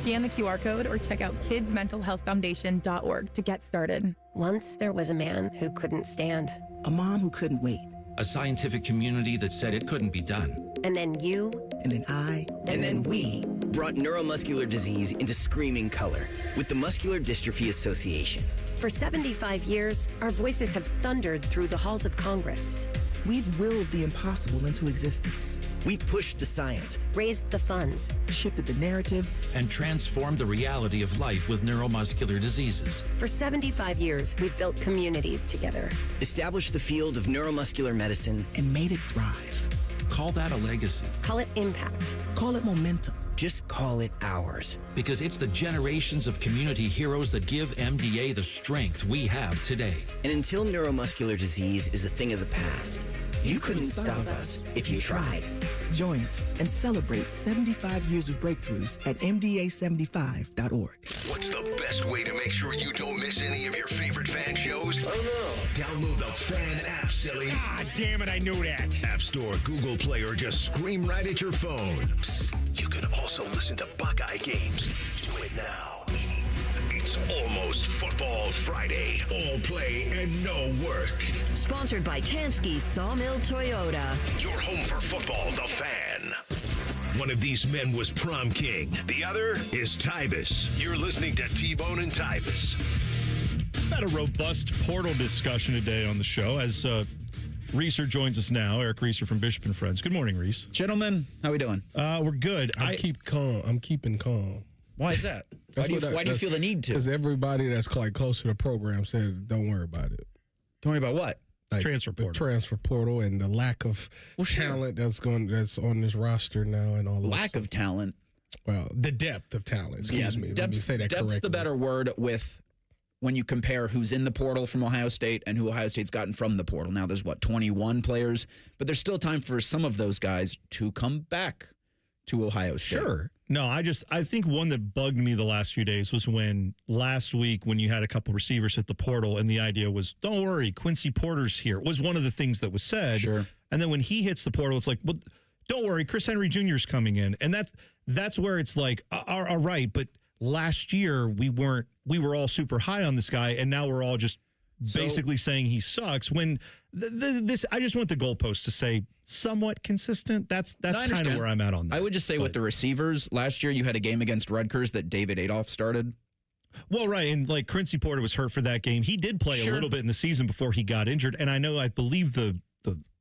Scan the QR code or check out kidsmentalhealthfoundation.org to get started. Once there was a man who couldn't stand. A mom who couldn't wait. A scientific community that said it couldn't be done. And then you. And then I. And then we brought neuromuscular disease into screaming color with the Muscular Dystrophy Association. For 75 years, our voices have thundered through the halls of Congress. We've willed the impossible into existence. We've pushed the science, raised the funds, shifted the narrative, and transformed the reality of life with neuromuscular diseases. For 75 years, we've built communities together, established the field of neuromuscular medicine, and made it thrive. Call that a legacy. Call it impact. Call it momentum. Just call it ours. Because it's the generations of community heroes that give MDA the strength we have today. And until neuromuscular disease is a thing of the past, you couldn't stop us if you tried. Join us and celebrate 75 years of breakthroughs at MDA75.org. What's the best way to make sure you don't miss any of your favorite fan shows? Oh no. Download the Fan app, silly. Ah, damn it, I knew that. App Store, Google Play, or just scream right at your phone. Psst, you can also listen to Buckeye games. Do it now. It's almost Football Friday. All play and no work. Sponsored by Tansky Sawmill Toyota. Your home for football, the Fan. One of these men was prom king. The other is Tyvis. You're listening to T-Bone and Tyvis. Had a robust portal discussion today on the show as Reeser joins us now. Eric Reeser from Bishop and Friends. Good morning, Reese. Gentlemen, how we doing? We're good. I'm keeping calm. Why is that? Why do you feel the need to? Because everybody that's like close to the program said, don't worry about it. Don't worry about what? Like transfer portal. The transfer portal and the lack of talent that's on this roster now and all that. Lack of talent. Well, the depth of talent. Excuse me. Let me say that correctly. Depth's the better word with when you compare who's in the portal from Ohio State and who Ohio State's gotten from the portal. Now there's 21 players, but there's still time for some of those guys to come back to Ohio State. Sure. No, I think one that bugged me the last few days was when last week when you had a couple receivers hit the portal and the idea was, don't worry, Quincy Porter's here. It was one of the things that was said. Sure. And then when he hits the portal, it's like, well, don't worry, Chris Henry Jr.'s coming in. And that's where it's like, all right, but last year we were all super high on this guy, and now we're all just basically saying he sucks when this. I just want the goalpost to say somewhat consistent. That's kind of where I'm at on that. I would just say with the receivers, last year you had a game against Rutgers that David Adolph started. Well, right, and like Quincy Porter was hurt for that game. He did play a little bit in the season before he got injured, and I believe the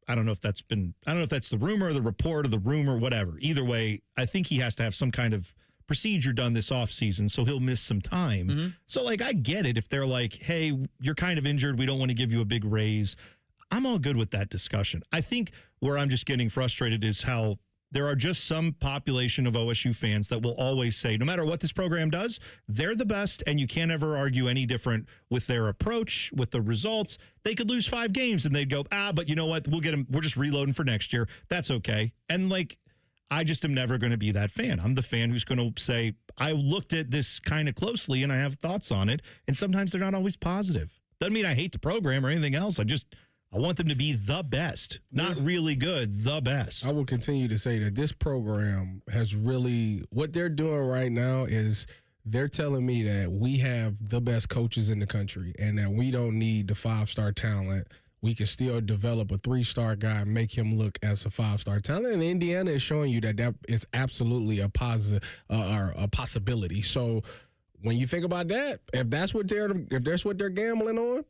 I don't know if that's the rumor or the report or the rumor, whatever. Either way, I think he has to have some kind of procedure done this offseason, so he'll miss some time. Mm-hmm. So, like, I get it if they're like, hey, you're kind of injured, we don't want to give you a big raise. I'm all good with that discussion. I think where I'm just getting frustrated is how there are just some population of OSU fans that will always say, no matter what this program does, they're the best, and you can't ever argue any different with their approach, with the results. They could lose 5 games, and they'd go, but you know what? We'll get them. We're just reloading for next year. That's okay. And, like, I just am never going to be that fan. I'm the fan who's going to say, I looked at this kind of closely, and I have thoughts on it, and sometimes they're not always positive. Doesn't mean I hate the program or anything else. I want them to be the best, not really good, the best. I will continue to say that this program has really, what they're doing right now is they're telling me that we have the best coaches in the country and that we don't need the 5-star talent. We can still develop a 3-star guy and make him look as a 5-star talent. And Indiana is showing you that is absolutely a positive or a possibility. So when you think about that, if that's what they're gambling on,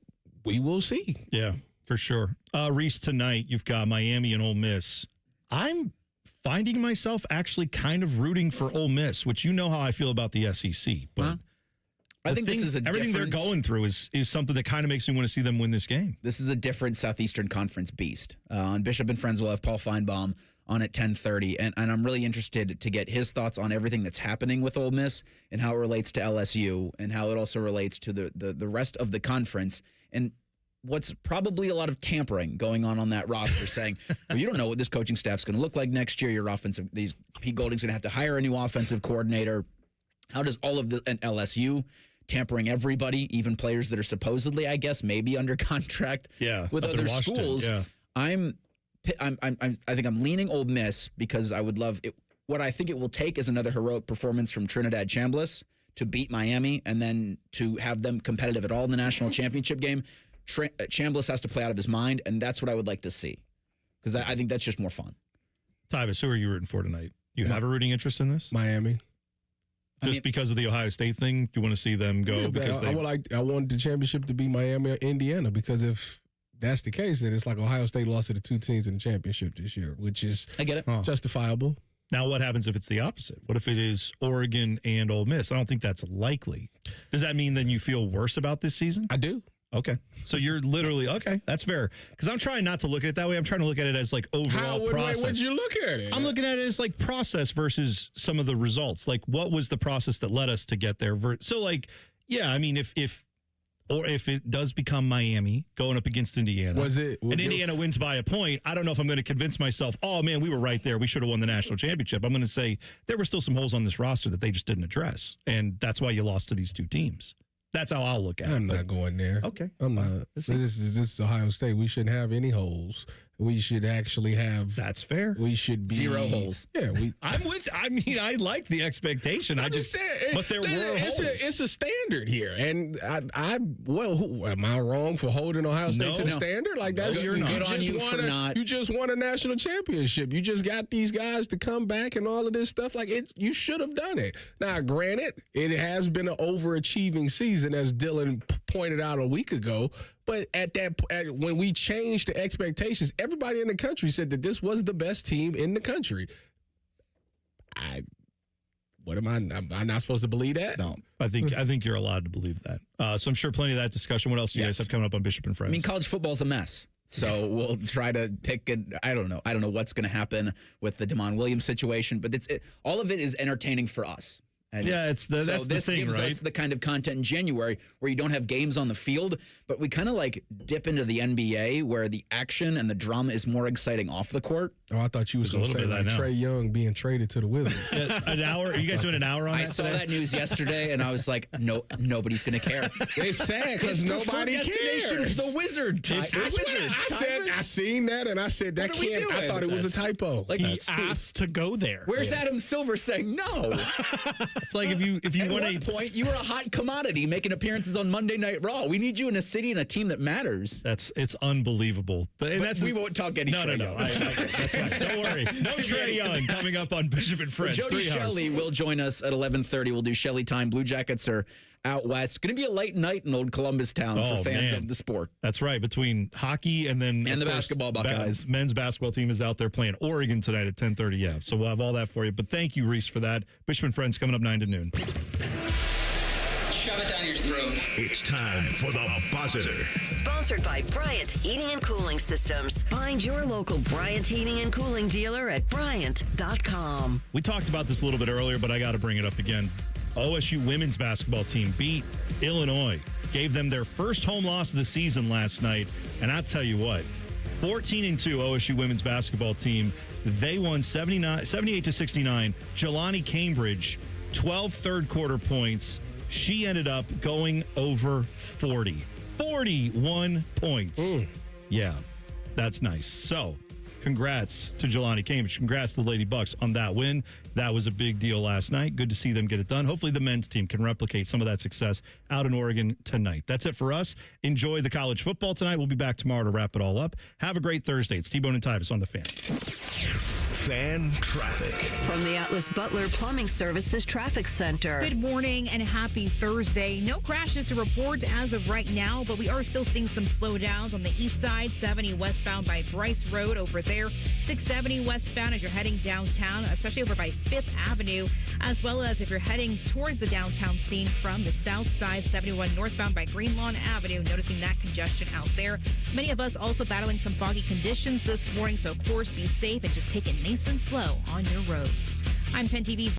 we will see. Yeah. For sure. Reese, tonight you've got Miami and Ole Miss. I'm finding myself actually kind of rooting for Ole Miss, which you know how I feel about the SEC. But I think this is everything they're going through is something that kind of makes me want to see them win this game. This is a different Southeastern Conference beast. On Bishop and Friends, we'll have Paul Feinbaum on at 10:30, and I'm really interested to get his thoughts on everything that's happening with Ole Miss and how it relates to LSU and how it also relates to the rest of the conference. And what's probably a lot of tampering going on that roster, saying, well, you don't know what this coaching staff's going to look like next year. Pete Golding's going to have to hire a new offensive coordinator. How does all of and LSU tampering everybody, even players that are supposedly, I guess, maybe under contract with other schools? Yeah. I think I'm leaning Ole Miss because I would love it. What I think it will take is another heroic performance from Trinidad Chambliss to beat Miami and then to have them competitive at all in the national championship game. Chambliss has to play out of his mind, and that's what I would like to see because I think that's just more fun. Tyvis, who are you rooting for tonight? You have a rooting interest in this? Miami. Because of the Ohio State thing? Do you want to see them go? I want the championship to be Miami or Indiana because if that's the case, then it's like Ohio State lost to the 2 teams in the championship this year, which is I get it. Justifiable. Now, what happens if it's the opposite? What if it is Oregon and Ole Miss? I don't think that's likely. Does that mean then you feel worse about this season? I do. Okay. So you're literally, okay, that's fair. Because I'm trying not to look at it that way. I'm trying to look at it as like overall process. How would you look at it? I'm looking at it as like process versus some of the results. Like what was the process that led us to get there? So like, yeah, I mean, if it does become Miami going up against Indiana, and Indiana wins by a point, I don't know if I'm going to convince myself, oh man, we were right there. We should have won the national championship. I'm going to say there were still some holes on this roster that they just didn't address. And that's why you lost to these 2 teams. That's how I'll look at it. I'm not going there. Okay. I'm not. This is Ohio State. We shouldn't have any holes. We should actually have. That's fair. We should be 0 holes. Yeah, I like the expectation. But there were holes. It's a standard here, and am I wrong for holding Ohio State to the standard? Like that's you're not. You just won a national championship. You just got these guys to come back and all of this stuff. Like you should have done it. Now, granted, it has been an overachieving season, as Dylan pointed out a week ago. But when we changed the expectations, everybody in the country said that this was the best team in the country. I'm not supposed to believe that? No, I think you're allowed to believe that. So I'm sure plenty of that discussion. What else do you guys have coming up on Bishop and Friends? I mean, college football's a mess. So we'll try to pick I don't know what's going to happen with the Damon Williams situation, but all of it is entertaining for us. And that's the thing, right? This gives us the kind of content in January where you don't have games on the field, but we kind of like dip into the NBA where the action and the drama is more exciting off the court. Oh, I thought you was going to say like Trae Young being traded to the Wizards. An hour? Are you guys doing an hour on that? I saw that news yesterday, and I was like, no, nobody's going to care. It's sad because nobody cares. The Wizard. I seen that, and I said that can't. I thought it was a typo. Like he asked to go there. Where's Adam Silver saying no? It's like if you At win one point, you were a hot commodity making appearances on Monday Night Raw. We need you in a city and a team that matters. It's unbelievable. We won't talk any Trae No. Young. That's fine. Don't worry. No Trae Young coming up on Bishop and Friends. Jody 3 hours. Shelley will join us at 11:30. We'll do Shelley time. Blue Jackets are out west. Going to be a late night in old Columbus town for fans of the sport. That's right. Between hockey and then the basketball Buckeyes. Men's basketball team is out there playing Oregon tonight at 10:30. Yeah, so we'll have all that for you. But thank you, Reese, for that. Bishop and Friends coming up 9 to noon. Shove it down your throat. It's time for the buzzer. Sponsored by Bryant Heating and Cooling Systems. Find your local Bryant Heating and Cooling dealer at Bryant.com. We talked about this a little bit earlier, but I got to bring it up again. OSU women's basketball team beat Illinois, gave them their first home loss of the season last night. And I'll tell you what, 14-2 OSU women's basketball team. They won 78-69. Jelani Cambridge, 12 third quarter points. She ended up going over 41 points. Yeah, that's nice. So congrats to Jelani Cambridge. Congrats to the Lady Bucks on that win. That was a big deal last night. Good to see them get it done. Hopefully the men's team can replicate some of that success out in Oregon tonight. That's it for us. Enjoy the college football tonight. We'll be back tomorrow to wrap it all up. Have a great Thursday. It's T-Bone and Tyvis on The Fan. Fan traffic. From the Atlas Butler Plumbing Services Traffic Center. Good morning and happy Thursday. No crashes to report as of right now, but we are still seeing some slowdowns on the east side, 70 westbound by Bryce Road over there, 670 westbound as you're heading downtown, especially over by 5th Avenue, as well as if you're heading towards the downtown scene from the south side, 71 northbound by Green Lawn Avenue, noticing that congestion out there. Many of us also battling some foggy conditions this morning, so of course be safe and just take it nice and slow on your roads. I'm 10 TV's